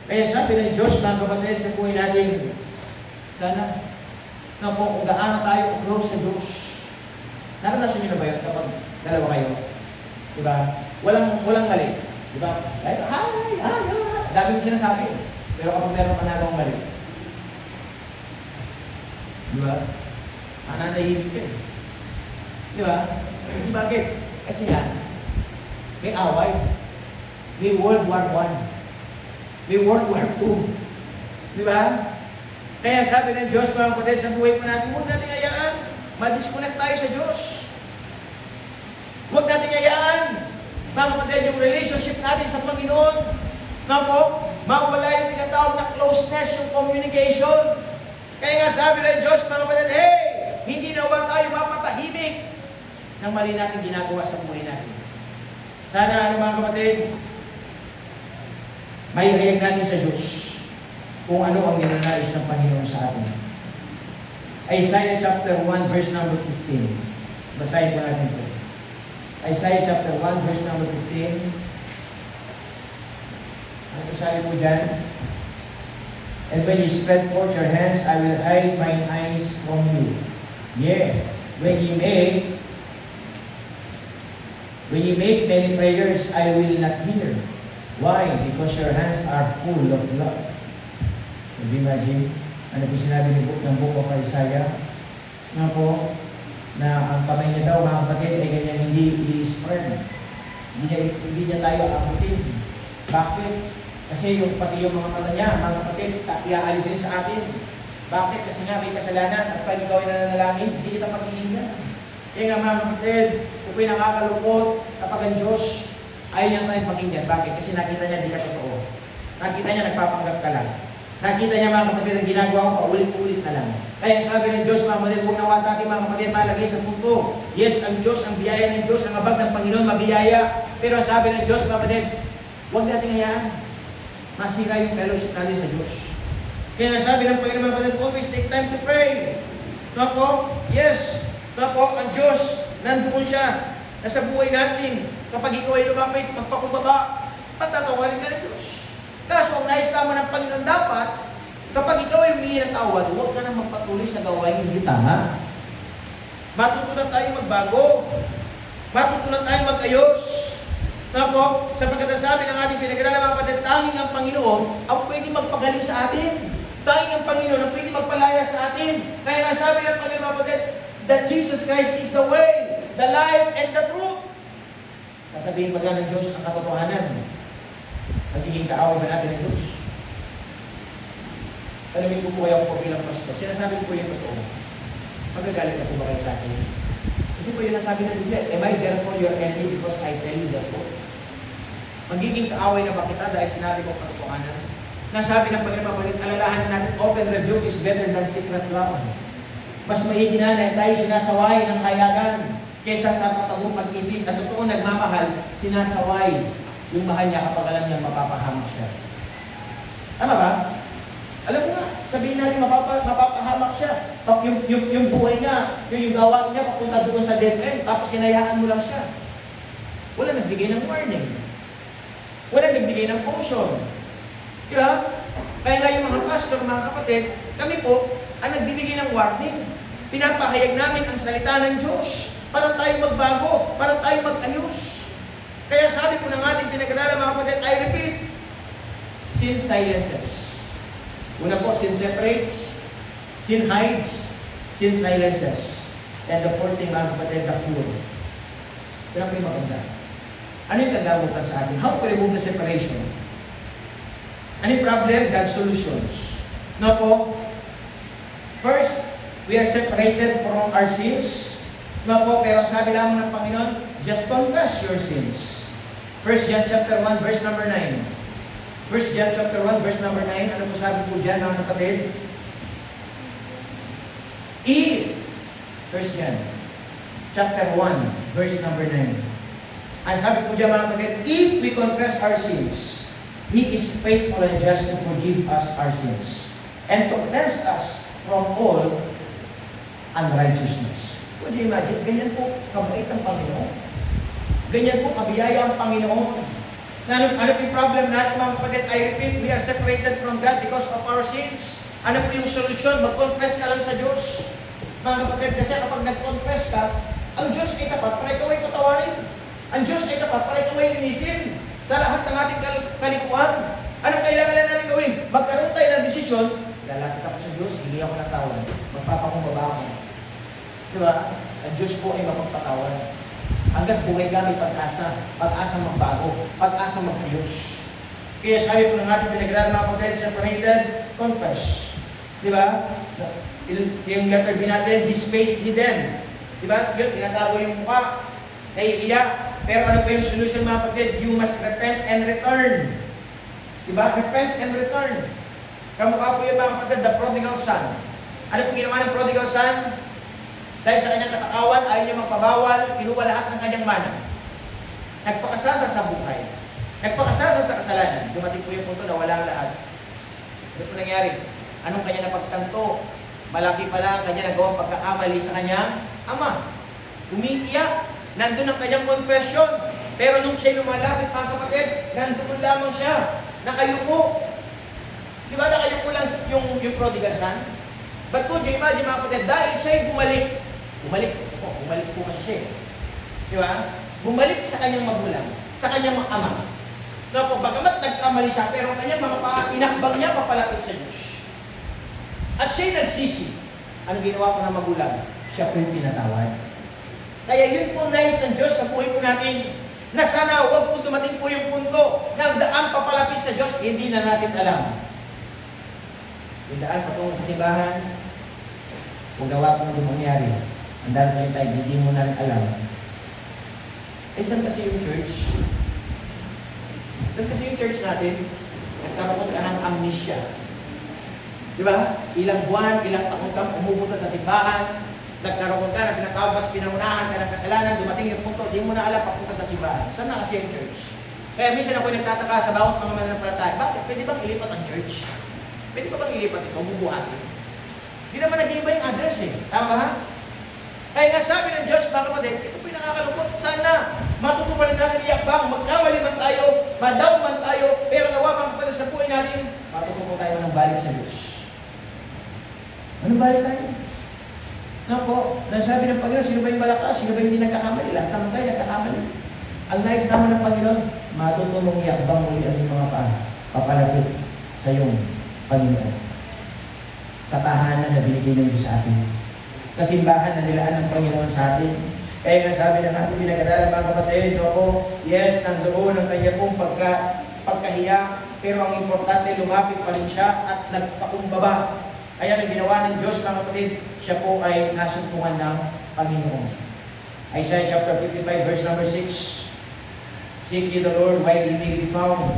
Kaya sabi ng Diyos, mga kapatid, sa buhay natin, sana, na po, kung gaano tayo close sa Diyos. Naranasan niyo na ba yun kapag dalawa kayo? Diba? Walang mali. Diba? Like, hi. Dami mo sinasabi. Pero kapag meron ka na mali. Diba? Nanahimik ka. Diba? Kasi bakit? Kasi yan, may away. May World War I. May World War II. Diba? Kaya sabi ng Diyos, mga kapatid, sa buhay po natin, huwag natin hayaan. Ma-disconnect tayo sa Diyos. Huwag natin hayaan, mga kapatid, yung relationship natin sa Panginoon. Na po, mawala yung tinatawag na closeness, yung communication. Kaya nga sabi ng Diyos, mga kapatid, hey, hindi na ba tayo mapatahimik ng mali natin ginagawa sa buhay natin. Sana, mga kapatid, may hayag natin sa Diyos kung ano ang ninanais ng Panginoon sa atin. Isaiah chapter 1, verse number 15. Basahin po natin ito. Isaiah chapter 1, verse number 15. Ano po sabi po dyan? And when you spread forth your hands, I will hide mine eyes from you. Yeah. When you make many prayers, I will not hear. Why? Because your hands are full of blood. Could you imagine? Ano po sinabi ng book of Isaiah? Na po, na ang kamay niya daw, mga kapatid, ay ganyan hindi i-spread. Hindi niya tayo aabutin. Bakit? Kasi pati yung mga mata niya, mga kapatid, iaalisin sa atin. Bakit? Kasi nga may kasalanan at pag ikaw ay nananalangin, hindi kita pakinggan. Kaya nga mga kapatid, kung ko'y nakakalungkot kapag ang Diyos ayaw niya tayong pakinggan. Bakit? Kasi nakita niya di ka totoo. Nakita niya nagpapanggap ka lang. Nakita niya mga kapatid ang ginagawa ko paulit-ulit na lang. Kaya sabi ng Diyos mga kapatid, huwag nawa natin mga kapatid malagay sa punto. Yes, ang Diyos, ang biyaya ng Diyos, ang abag ng Panginoon, mabiyaya. Pero ang sabi ng Diyos mga kapatid, huwag natin hayaan. Masira yung fellowship natin sa Diyos. Kaya sabi ng Panginoon mga kapatid, always take time to pray. No po? Yes. No po, ang Diyos, nandoon siya. Nasa buhay natin. Kapag ikaw ay lumapit, magpakumbaba, patatawarin ka ng Diyos. Kaso, ang nais naman ng Panginoon dapat, kapag ikaw ay humingi ng tawad, huwag ka nang magpatuloy sa gawain hindi tama. Matutunan tayo magbago. Matutunan tayo mag-ayos. Tapos, sapagkat ang sabi ng ating pinag-aralan mga kapatid, tanging ang Panginoon ang pwede magpagaling sa atin. Tanging ang Panginoon ang pwede magpalaya sa atin. Kaya nga sabi ng Panginoon mga kapatid, that Jesus Christ is the way, the life, and the truth. Sasabihin ba ng Diyos ang katotohanan? Magiging kaaway ba natin ng Diyos? Tanungin ko po kayo po bilang pastor. Sinasabi ko po yung totoo. Magagalit na po ba kayo sa akin? Kasi po yun ang sabi ng Biblia, am I therefore your enemy because I tell you the truth? Magiging kaaway na ba kita dahil sinabi ko katotohanan? Nasabi ng Panginoon kapatid, alalahanin natin, open rebuke is better than secret love. Mas maigi na tayo sinasaway ng kayagan kaysa sa patagong pag-ibig. At totoo nagmamahal, sinasaway yung mahal niya kapag alam niya mapapahamak siya. Tama ba? Alam mo nga, sabihin natin mapapahamak siya. Yung buhay niya, yung gawain niya papunta doon sa dead end, tapos sinayaan mo lang siya. Wala nagbigay ng warning. Wala nagbigay ng caution. Diba? Kaya nga yung mga pastor, mga kapatid, kami po, ang nagbibigay ng warning. Pinapahayag namin ang salita ng Diyos para tayo magbago, para tayo mag-ayos. Kaya sabi po ng ating pinag-aralan mga kapatid, I repeat, sin silences. Una po, sin separates, sin hides, sin silences. And the fourth thing mga kapatid, the cure. Pero po yung maganda. Ano yung kagamutan sa atin? How to remove the separation? Ano yung problem? God's solutions. No po? First, we are separated from our sins. No po, pero sabi lamang ng Panginoon, just confess your sins. 1 John chapter 1, verse number 9. 1 John chapter 1, verse number 9. Ano po sabi po dyan, mga kapatid? If, 1 John chapter 1, verse number 9. Ang sabi po dyan, mga kapatid, if we confess our sins, He is faithful and just to forgive us our sins and to cleanse us from all unrighteousness. Would you imagine? Ganyan po kabait ang Panginoon. Ganyan po kabiyaya ang Panginoon. Ano yung problem natin mga kapatid? I repeat, we are separated from God because of our sins. Ano po yung solusyon? Mag-confess ka lang sa Diyos. Mga kapatid, kasi kapag nag-confess ka, ang Diyos ay tapat para ikaw ay patawarin. Ang Diyos ay tapat para ikaw ay linisin sa lahat ng ating kalikuan. Anong kailangan na natin gawin? Magkaroon tayo ng desisyon, lalapit ako sa Diyos, hindi ako ng tawad, magpapakumbaba ako. Diba? Ang Diyos po ay mapagpatawan. Hanggat buhay ka may pag-asa, pag-asa magbago, pag-asa mag-ayos. Kaya sabi po ng ating pinag-aralan mga kapatid, separated, confess. Diba? Yung letter B natin, this face hidden. Diba? Yun, tinatago yung mukha, naiiyak. Pero ano pa yung solution mga kapatid? You must repent and return. Diba? Repent and return. Kamukha po yung mga kapatid, the prodigal son. Ano po ginawa ng prodigal son? Dahil sa kanyang katakawan, ayaw niya magpabawal, kinuha lahat ng kanyang mana. Nagpakasasa sa buhay. Nagpakasasa sa kasalanan. Dumating po yung punto na wala ang lahat. Ano po nangyari? Anong kanya napagtanto? Malaki pala ang kanya nagawang pagkakamali sa kanyang ama. Umiiyak. Nandun ang kanyang confession. Pero nung siya'y lumalapit mga kapatid, nandun lamang siya. Nakayuko. Di ba nakayuko lang yung prodigal son? But could you imagine mga kapatid, dahil siya'y bumalik po kasi siya. Di ba? Bumalik sa kanyang magulang, sa kanyang mga ama. Na po, bagamat nagkamali siya, pero kanyang mga inakbang niya papalapit sa Diyos. At siya'y nagsisi. Ano ginawa po ng magulang? Siya po yung pinatawad. Kaya yun po nais ng Diyos sa buhay po natin. na sana huwag po dumating po yung punto na ang daan papalapit sa Diyos, hindi na natin alam. Yung daan patungo sa simbahan, kung nawa po nung mangyari, ang dami kayo tayo, hindi mo na rin alam. Eh, saan kasi yung church? Saan kasi yung church natin? Nagkaroon ka ng amnesia. Di ba? Ilang buwan, ilang taon kang umupunta sa simbahan, nagkaroon ka, nagkakabas, pinangunahan ka ng kasalanan, dumating yung punto, di mo na alam papunta sa simbahan. Saan na kasi yung church? Kaya minsan ako nagtataka sa bawat mga mananampalataya, bakit pwede bang ilipat ang church? Pwede ba bang ilipat ito, bubuhatin? Di naman nag-iiba yung address eh. Tama ha? Kaya nga sabi ng Diyos, mga kapatid, ito po yung nakakalungkot. Sana matutuparin natin iyakbang, magkamali man tayo, madaw man tayo, pero nawa mga kapatid sa buhay natin, matutupo tayo ng balik sa Diyos. Anong balik tayo? Nga po, nasabi ng Panginoon, sino ba yung malakas? Sino ba yung hindi nagkakamali? Lahat naman tayo nagkakamali. Ang nais naman ng Panginoon, matutulong iyakbang muli ang mga papalapit sa iyong Panginoon. Sa tahanan na binigay ng Diyos sa atin. Sa simbahan na nilaan ng Panginoon sa atin. Kaya nga sabi ng ating pinag-aralan mga kapatid, yes, nandoon ang kanya pong pagkahiya, pero ang importante, lumapit pa rin siya at nagpakumbaba. Kaya ang ginawa ng Diyos mga kapatid, siya po ay nasumpungan ng Panginoon. Isaiah chapter 55 verse number 6. Seek ye the Lord while he may be found.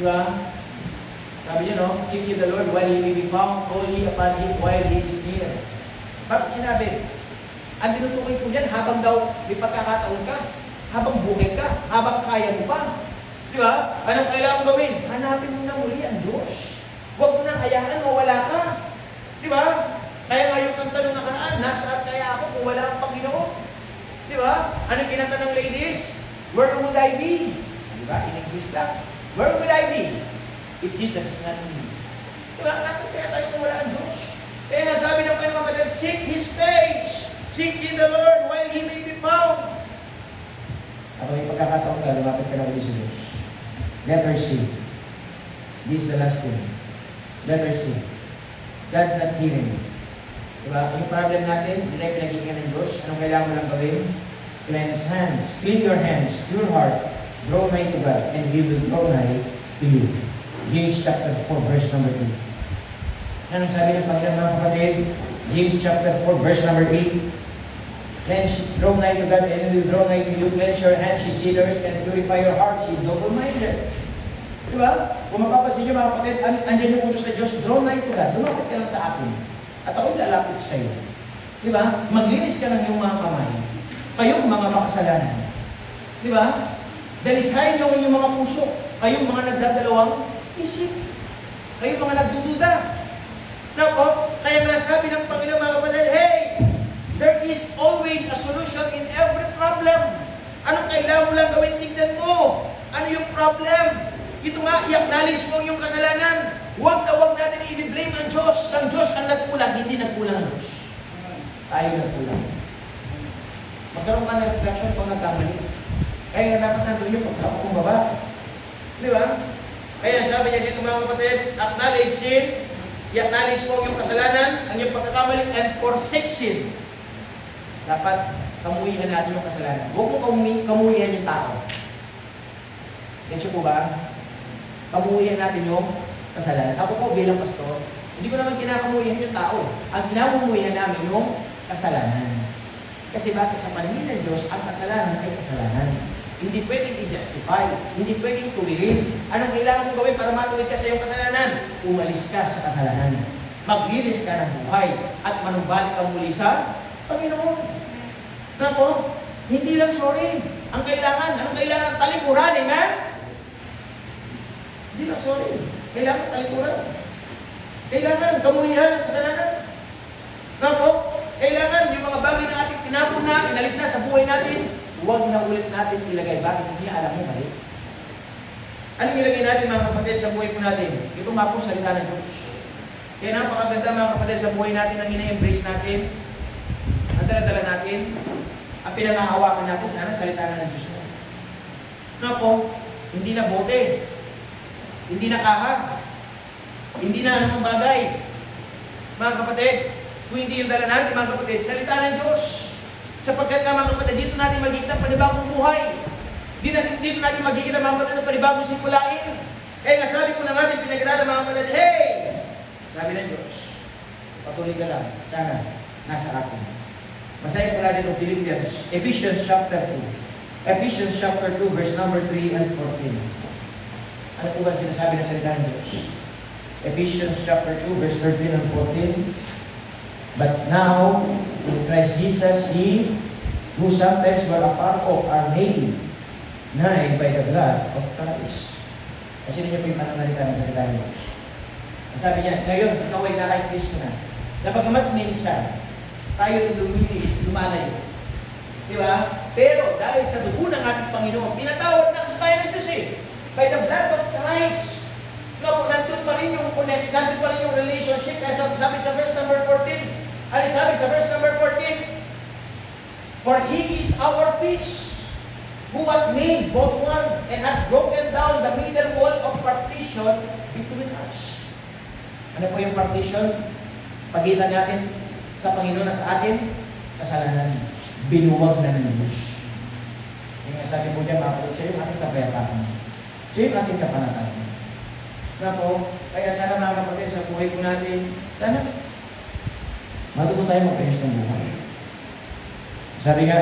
Diba? Sabi niyo, no? Seek ye the Lord while he may be found, call ye upon him while he is near. Bakit sinabi? Ang tinutukoy ko niyan, habang daw may pagkakataon ka, habang buhay ka, habang kaya mo pa. Di ba? Anong kailangan gawin? Hanapin mo na muli ang Diyos. Huwag mo nang hayaan mawala ka. Di ba? Kaya nga yung kanta nung nakaraan, nasaan kaya ako kung wala ang Panginoon? Di ba? Anong kinanta ng ladies? Where would I be? Di ba? In English lang. Where would I be if Jesus is not in me? Di ba? Nasaan kaya tayo kung wala ang Diyos? Kaya nga sabi ng Panginoon kapatid, seek His face. Seek ye the Lord while He may be found. Ako may pagkakataon ka, lumapit ka na ulit sa Diyos. Letter C. This is the last thing. Letter C. God not hearing. Diba? Yung problem natin, hindi tayo pinagiging ng Diyos. Anong kailangan mo lang gawin? Cleanse hands. Clean your hands, pure heart. Draw nigh to God, and He will draw nigh to you. James chapter 4, verse number 2. Ano sabi ng Panginoon mga kapatid? James chapter 4, verse number 8. Cleanse, draw nigh to God, and He will draw nigh to you. Cleanse your hands, ye sinners, and purify your hearts, ye double-minded. Diba? Kung mapapansin nyo mga kapatid, andyan yung utos sa Diyos, draw nigh to God. Lumapit ka lang sa akin. At ako'y lalapit sa iyo. Diba? Maglinis ka ng iyong mga kamay. Kayong mga makasalanan. Diba? Dalisayin nyo ang inyong mga puso. Kayong mga nagdadalawang isip. Kayong mga nagdududa. Nako, kaya nga sabi ng Panginoon mga kapatid, hey, there is always a solution in every problem. Anong kailangan mo lang gawin? Tignan mo. Ano yung problem? Ito nga, i-acknowledge mo yung kasalanan. Huwag na huwag natin i-blame ang Diyos. Ang Diyos ang nagkulang, hindi nagkulang ang Diyos. Tayo nagkulang. Magkaroon ka ng reflection kung nagkamali. Kaya nga dapat nandun yung pagkakumbaba. Di ba? Kaya sabi niya dito mga kapatid, acknowledge sin, i-acknowledge mo yung kasalanan, ang iyong pagkakamali, and forsake sin. Dapat kamuhihan natin yung kasalanan. Huwag mo kamuhihan yung tao. Yan po ba? Kamuhihan natin yung kasalanan. Ako po bilang pastor, hindi ko naman kinakamuhihan yung tao. Ang kinakamuhihan namin yung kasalanan. Kasi bakit sa paningin ng Diyos, ang kasalanan ay kasalanan. Hindi pwedeng i-justify. Hindi pwedeng tuwirin. Anong kailangan mong gawin para matuwid ka sa iyong kasalanan? Umalis ka sa kasalanan. Maglilis ka ng buhay at manumbalik ka muli sa Panginoon. Napo, hindi lang sorry. Ang kailangan, anong kailangan? Talikuran, amen? Hindi lang sorry. Kailangan talikuran. Kailangan kamuhihan ang kasalanan. Napo, kailangan yung mga bagay na ating tinapon na, inalis na sa buhay natin, huwag na ulit natin ilagay. Bakit? Kasi alam mo, mali. Anong ilagay natin mga kapatid sa buhay po natin? Ito nga po salita ng Diyos. Kaya napakaganda mga kapatid sa buhay natin ang ina-embrace natin, ang dala-dala natin, ang pinangahawakan natin, sana salita na ng Diyos mo. Napo, hindi na bote, hindi na kaha, hindi na anumang bagay. Mga kapatid, kung hindi yung dala natin mga kapatid, salita ng Diyos. Sapagkat mga kapatid, dito natin magiging panibagong buhay. Hindi natin magiging mga kapatid ng panibagong simulain. Kaya nga sabi ko na nga, pinag-aralan mga kapatid, hey! Sabi ng Diyos, patuloy ka lang. Sana, nasa atin. Basahin po natin ng Philippians, Ephesians chapter 2. Ephesians chapter 2, verse number 3 and 14. Ano po ba sinasabi ng salita ng Diyos? Ephesians chapter 2, verse 13 and 14. But now, in Christ Jesus, ye who sometimes were afar off are made nigh by the blood of Christ. Kasi ninyo po yung panangalita ng salita ng Diyos. Sabi niya, ngayon, ikaw ay na kay Kristo na. Napagamat minsan, tayo lumilihis, lumalayo. Di ba? Pero dahil sa dugo ng ating Panginoon, pinatawad na kasi tayo ng Diyos eh. By the blood of Christ. Nandun pa rin yung connection, nandun pa rin yung relationship. Kaya sabi sa verse number 14, ano sabi sa verse number 14? For He is our peace, who hath made both one, and hath broken down the middle wall of partition between us. Ano po yung partition? Pagitan natin sa Panginoon at sa atin, kasalanan. Binuwag na ng Diyos. Yung sabi po dyan, mga kapatid, siya yung ating kapayapaan. Siya yung ating kapanatagan. Na po, kaya sana mga kapatid, sa buhay po natin, sana matuto tayo mag-ayos ng buhay. Sabi nga,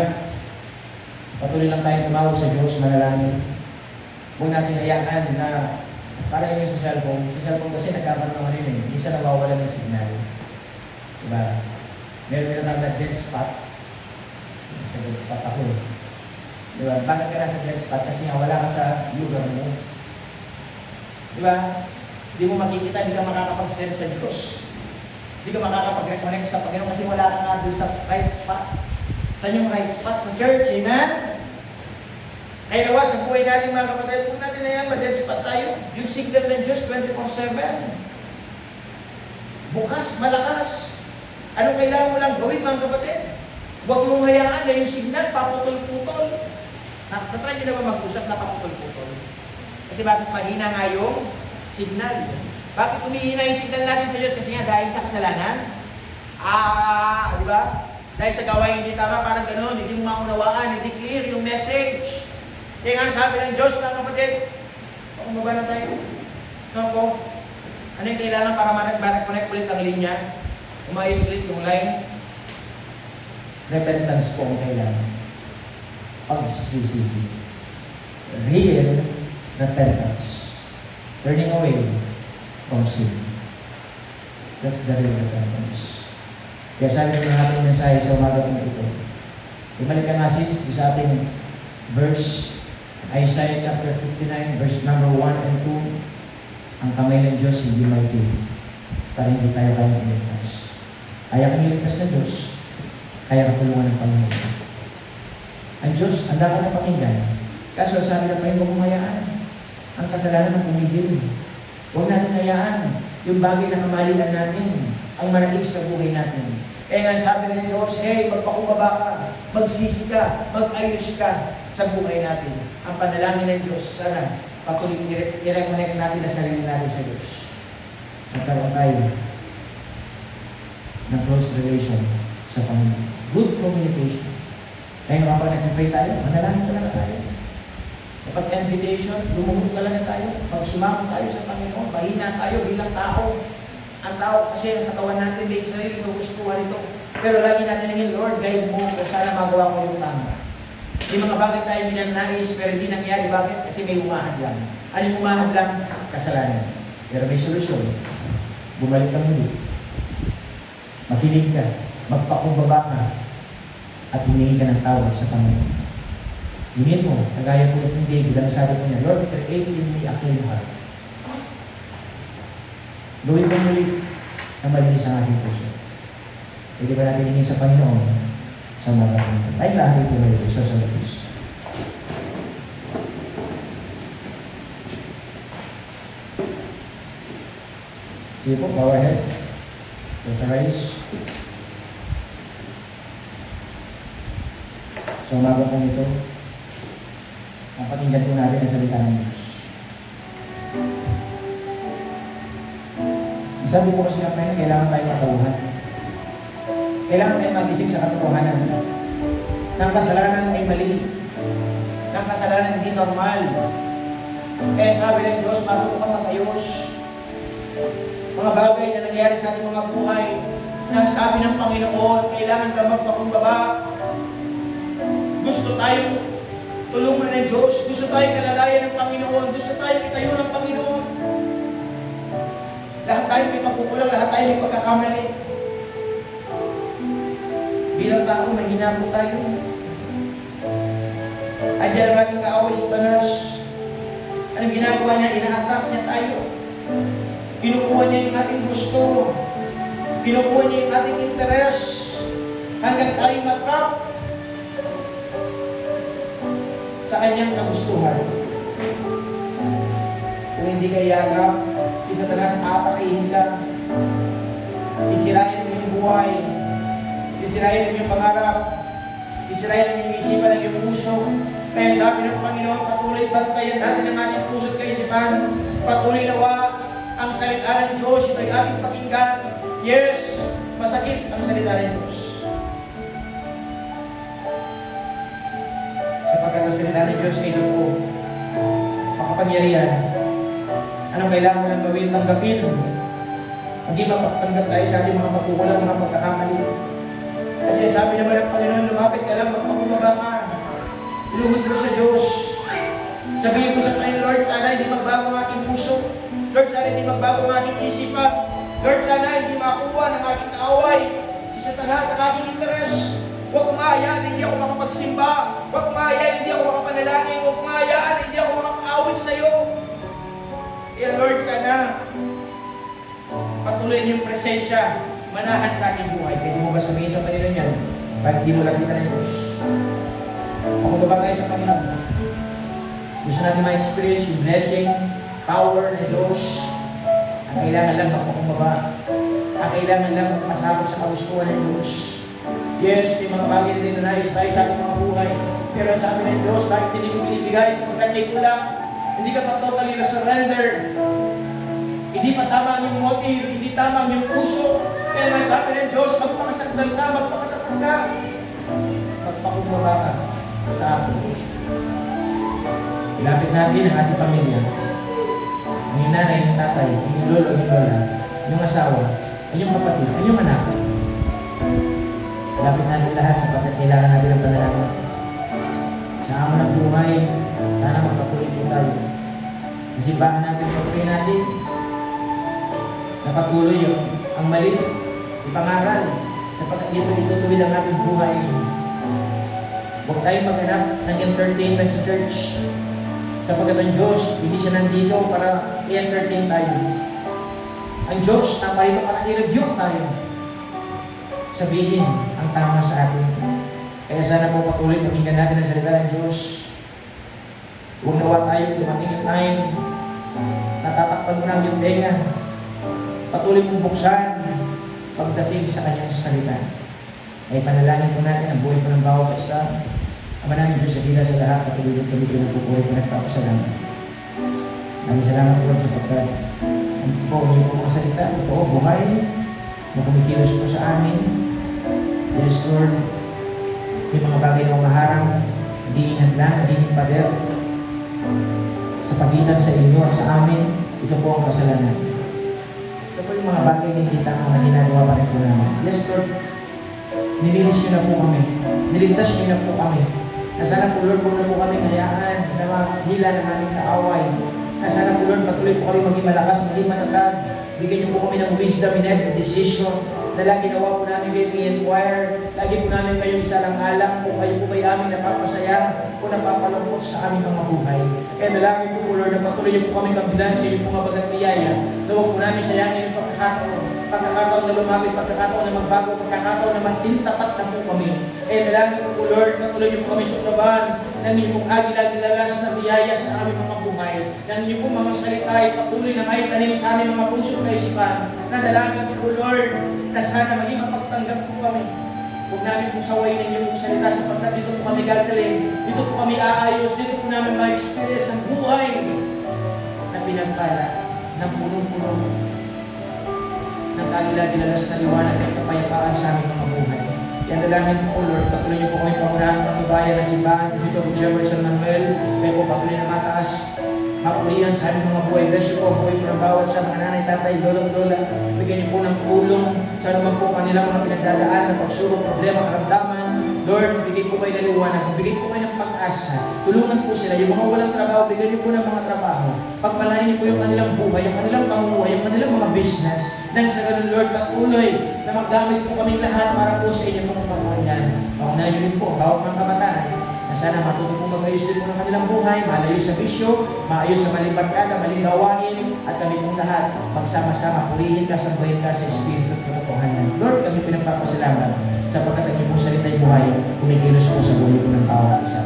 patuloy lang tayo tumawag sa Diyos, manalangin. Huwag natin hayaan na para yun sa cellphone. Sa cellphone kasi nagkakaroon ng ano yun eh. Isa nawawala ng signal. Diba? Meron na dead spot. Sa dead spot ako eh. Diba? Bakit ka nasa dead spot? Kasi nga wala ka sa lugar mo. Diba? Hindi mo makikita, hindi ka makakapag-send sa Diyos. Hindi ka makakapag-reconnect sa Panginoon kasi wala ka nga doon sa right spot. Saan yung right spot? Sa church, amen? Kaya nawa, sa buhay natin mga kapatid, kung natin na yan, ma-dead spot tayo. Yung signal ng Diyos, 24/7. Bukas, malakas. Anong kailangan mo lang gawin mga kapatid? Huwag mong hayaan na yung signal, paputol-putol. Natry nyo na ba mag-usap na paputol-putol? Kasi bakit mahina nga yung signal? Bakit umihina yung signal natin sa Diyos? Kasi nga dahil sa kasalanan? Di ba? Dahil sa gawain hindi tama, parang gano'n, hindi mo maunawaan, hindi clear yung message. Kaya nga sabi ng Diyos mga kapatid, kumaba na tayo. No po? Ano yung kailangan para ma-connect ulit ang linya? Umayos ulit yung line? Repentance po ang kailangan. Pagsisisi. Real repentance. Turning away from sin. That's the real repentance. Kaya sabi ko na ating mensahe sa umaga po ito. Ibalik ka nga sis, sa ating verse, Isaiah chapter 59, verse number 1 and 2. Ang kamay ng Diyos hindi may pili para hindi tayo kayang iligtas. Kaya kang iligtas na Diyos, kaya kang tulungan ng Panginoon. Ang Diyos, ang dapat na pakinggan. Kaso sabi ng Panginoon, huwag mong hayaan. Ang kasalanan ng pumigil. Huwag natin hayaan yung bagay na kamalian natin, ang manaig sa buhay natin. Kaya nga sabi ng Diyos, hey, magpakumbaba ka, magsisi ka, mag-ayos ka sa buhay natin. Ang panalangin ng Diyos, sana patuloy i-reconnect natin na sarili natin sa Diyos. Nagkaroon tayo ng close relation sa Panginoon. Good communication. Kaya nga kapag nag-pray tayo, manalangin talaga tayo. Kapag invitation, lumuhod talaga tayo. Pag sumako tayo sa Panginoon, mahina tayo bilang tao. Ang tao kasi ang katawan natin may sarili gustuhan ito. Pero lagi natin nangin, Lord, guide mo kung sana magawa ko yung tama. Yung mga bagay tayo minanais pero hindi nangyari. Bakit? Kasi may umahad lang. Ano yung umahad lang? Kasalanan. Pero may solusyon. Bumalik ka muli. Makinig ka. Magpakumbaba ka. At humingi ka ng tawad sa Panginoon. Hingin mo, kagaya po ng David, ang sabi ko niya, Lord, create in me a clean heart. Gawin mo muli na malinis ang ating puso. Pwede ba natin hingin sa Panginoon sa mga kapatid? Ay, lahat ito na ito sa Diyos. Sige po, power ahead. Close our eyes. So, umaga po nito, ang pakinggan po natin ang salita ng Diyos. Sabi po kasi ng Panginoon, kailangan tayo matauhan. Kailangan tayo magising sa katotohanan. Ng kasalanan ay mali. ng kasalanan hindi normal. Kaya sabi ng Diyos, bago kang matayos, mga bagay na nangyari sa ating mga buhay, nang sabi ng Panginoon, kailangan ka magpakumbaba. Gusto tayong tulungan ng Diyos, gusto tayong kalalayan ng Panginoon, gusto tayong itayo ng Panginoon. Lahat tayo may pagkukulang, lahat tayo may pagkakamali. Bilang tao, may hinabo tayo. Andiyan ang ating kaaway sa Satanas. Anong ginagawa niya? Ina-attract niya tayo. Kinukuha niya yung ating gusto. Kinukuha niya yung ating interest. Hanggang tayo matrap sa kanyang kagustuhan. Kung hindi ka i-attract, si Satanas aatakihin ka. Sisirain mo yung buhay. Sisirain mo yung pangarap. Sisirain mo yung isipan ng iyong puso. Kaya sabi ng Panginoon, patuloy bantayan natin ang ating puso at kaisipan. Patuloy nawa ang salita ng Diyos. Ito'y ating pakinggan. Yes, masakit ang salita ng Diyos. Sapagkat ang salita ng Diyos ay ito, makapangyarihan. Anong kailangan mo lang gawin? Tanggapin. Hindi mapagtanggap tayo sa ating mga pagkukulang, mga pagkakamali. Kasi sabi naman ng Panginoon, lumapit ka lang, magpakumbaba ka. Iluhod mo sa Diyos. Sabihin mo sa Panginoon, Lord, sana hindi magbago ang aking puso. Lord, sana hindi magbago ang aking isipan. Lord, sana hindi makuha ng aking kaaway. Si Satanas ang aking interes. Huwag kong hayaan, hindi ako makapagsimba. Huwag kong hayaan, hindi ako makapanalangin. Huwag kong hayaan, hindi ako makakaawit sa iyo. Kaya Lord, sana patuloy yung presensya manahan sa aking buhay. Pwede mo ba sabihin sa Panginoon yan? Bakit hindi mo lapitan ng Diyos? Pakubaba tayo sa Panginoon. Gusto natin ma-experience yung blessing, power ng Diyos. Ang kailangan lang magpakumbaba. Ang kailangan lang magpasabot sa kagustuhan ng Diyos. Yes, may mga bagay na dinanais tayo sa ating mga buhay. Pero sabi ng Diyos, bakit hindi mo binibigay sapagkat may kulang? Hindi ka pa totally na-surrender. Hindi pa tama ang iyong motive, hindi tama ang iyong puso. Kaya nga sabi ng Diyos, magpakasagdal ka, magpakatapat ka. Magpakumbaba ka sa atin. Ilapit natin ang ating pamilya. Ang nanay, ang tatay, ang lolo, ang lola, yung asawa, ang yung kapatid, ang yung anak. Ilapit natin lahat sapagkat kailangan natin ang panalangin. Sa amo ng buhay, sana magpatuloy po tayo. Sa simbahan natin, patuloy natin. Napatuloy yung ang mali, ipangaral, sapagkat dito itutuwid ang ating buhay. Huwag tayong maghanap ng entertainment sa church. Sapagkat ang Diyos, hindi siya nandito para i-entertain tayo. Ang Diyos, naparito para i-review tayo. Sabihin ang tama sa atin. Kaya sana po patuloy pakinggan natin ang salita ng Diyos. Huwag nawa tayo tumatingin tayo. Natatakpan mo lang yung tenga. Patuloy mong buksan pagdating sa kanyang salita. Ay panalangin po natin ang buhay po ng bawat isa. Ama namin Diyos sa hila sa lahat, patuloy din kami pinagpupuri ko nagpapasalamat. Maraming salamat po sa pagkat ang po, yung po mga salita, totoo, buhay, na kumikilos po sa amin. Yes, Lord, may mga bagay na umaharang, hindi inadlan, hindi pader, sa pagitan sa inyo at sa amin, ito po ang kasalanan. Ito po yung mga bagay na hindi tama na ginagawa pa rin po namin. Yes, Lord, nilinis niyo na po kami, niligtas niyo na po kami. Nasana po, Lord, na po kami hayaan na mahila ng aming kaaway. Nasana po, Lord, patuloy po kami maging malakas, maging matatag. Bigyan niyo po kami ng wisdom in every decision na lagi nawa po namin kayo i-inquire. Lagi po namin kayong isalang-alang kung kayo po ba'y aming napapasaya o napapalungkot sa aming mga buhay. Kaya nalangin po, Lord, na patuloy niyo po kami kabilan sa inyong mga bagat niyaya na huwag po namin sayangin yung pagkakataon na lumapit, pagkakataon na magbago, pagkakataon na magtintapat na po kami. Kaya nalangin po, Lord, patuloy niyo po kami suklaban ng inyong pong agila-gilalas na biyaya sa aming mga buhay. Ng inyong pong mga salita ay patuloy na may tanim sa aming mga puso at kaisipan. Nadalangin po, Lord, na sana maging mapagtanggap po kami. Huwag namin pong sawayin ng inyong salita sapagkat dito po kami gagaling, dito po kami aayos, dito po namin ma-experience ang buhay na pinagpala ng punong-puno ng kagila-gilalas na liwanag at kapayapaan sa aming mga buhay. Kaya dalangin po, Lord, patuloy niyo po kami pangunahan ng babayan ng simbahan. Dito po Jefferson Manuel, kaya po patuloy na mataas mapulihan sa aming mga buhay. Bless you po, buhay po ng bawat sa mga nanay, tatay, lola. Bigyan niyo po ng tulong sa naman po kanilang mga pinagdadaan na pagsuro, problema, karamdaman. Lord, bigay po kayo ng liwanag, bigay po kayo ng pag-asa. Tulungan po sila. Yung mga walang trabaho, bigyan niyo po ng mga trabaho. Pagpalain niyo po yung kanilang buhay, yung kanilang pamumuhay, yung kanilang mga business. Nang sa ganun, Lord, patuloy na magdamit po kaming lahat para po sa inyo pong pamumuhayan. Paunahin niyo rin po, bawat mga kabataan, na sana matuto pong mag-ayos din po ng kanilang buhay, malayo sa bisyo, maayos sa maling barkada, maling gawain, at kami pong lahat, magsama-sama, purihin ka, sambahin ka sa Espiritu at katotohanan. Lord, kami pinagpapasalamat sapagkat ang iyong salita'y buhay, kumikilos po sa buhay po ng bawat isa.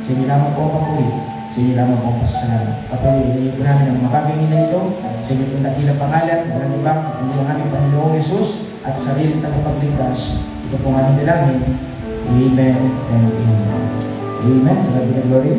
Sa inyo lamang po ang papuri, sa inyo lamang po ang pasasalamat. Patuloy, inayin po namin ang makabingin na ito, sa inyo pong dakilang pangalan, walang ibang, hindi ang aming Panginoong Yesus, at sa sariling tagapagligtas. Ito po ang aming dalangin. Amen and amen. Amen. Glory to the glory.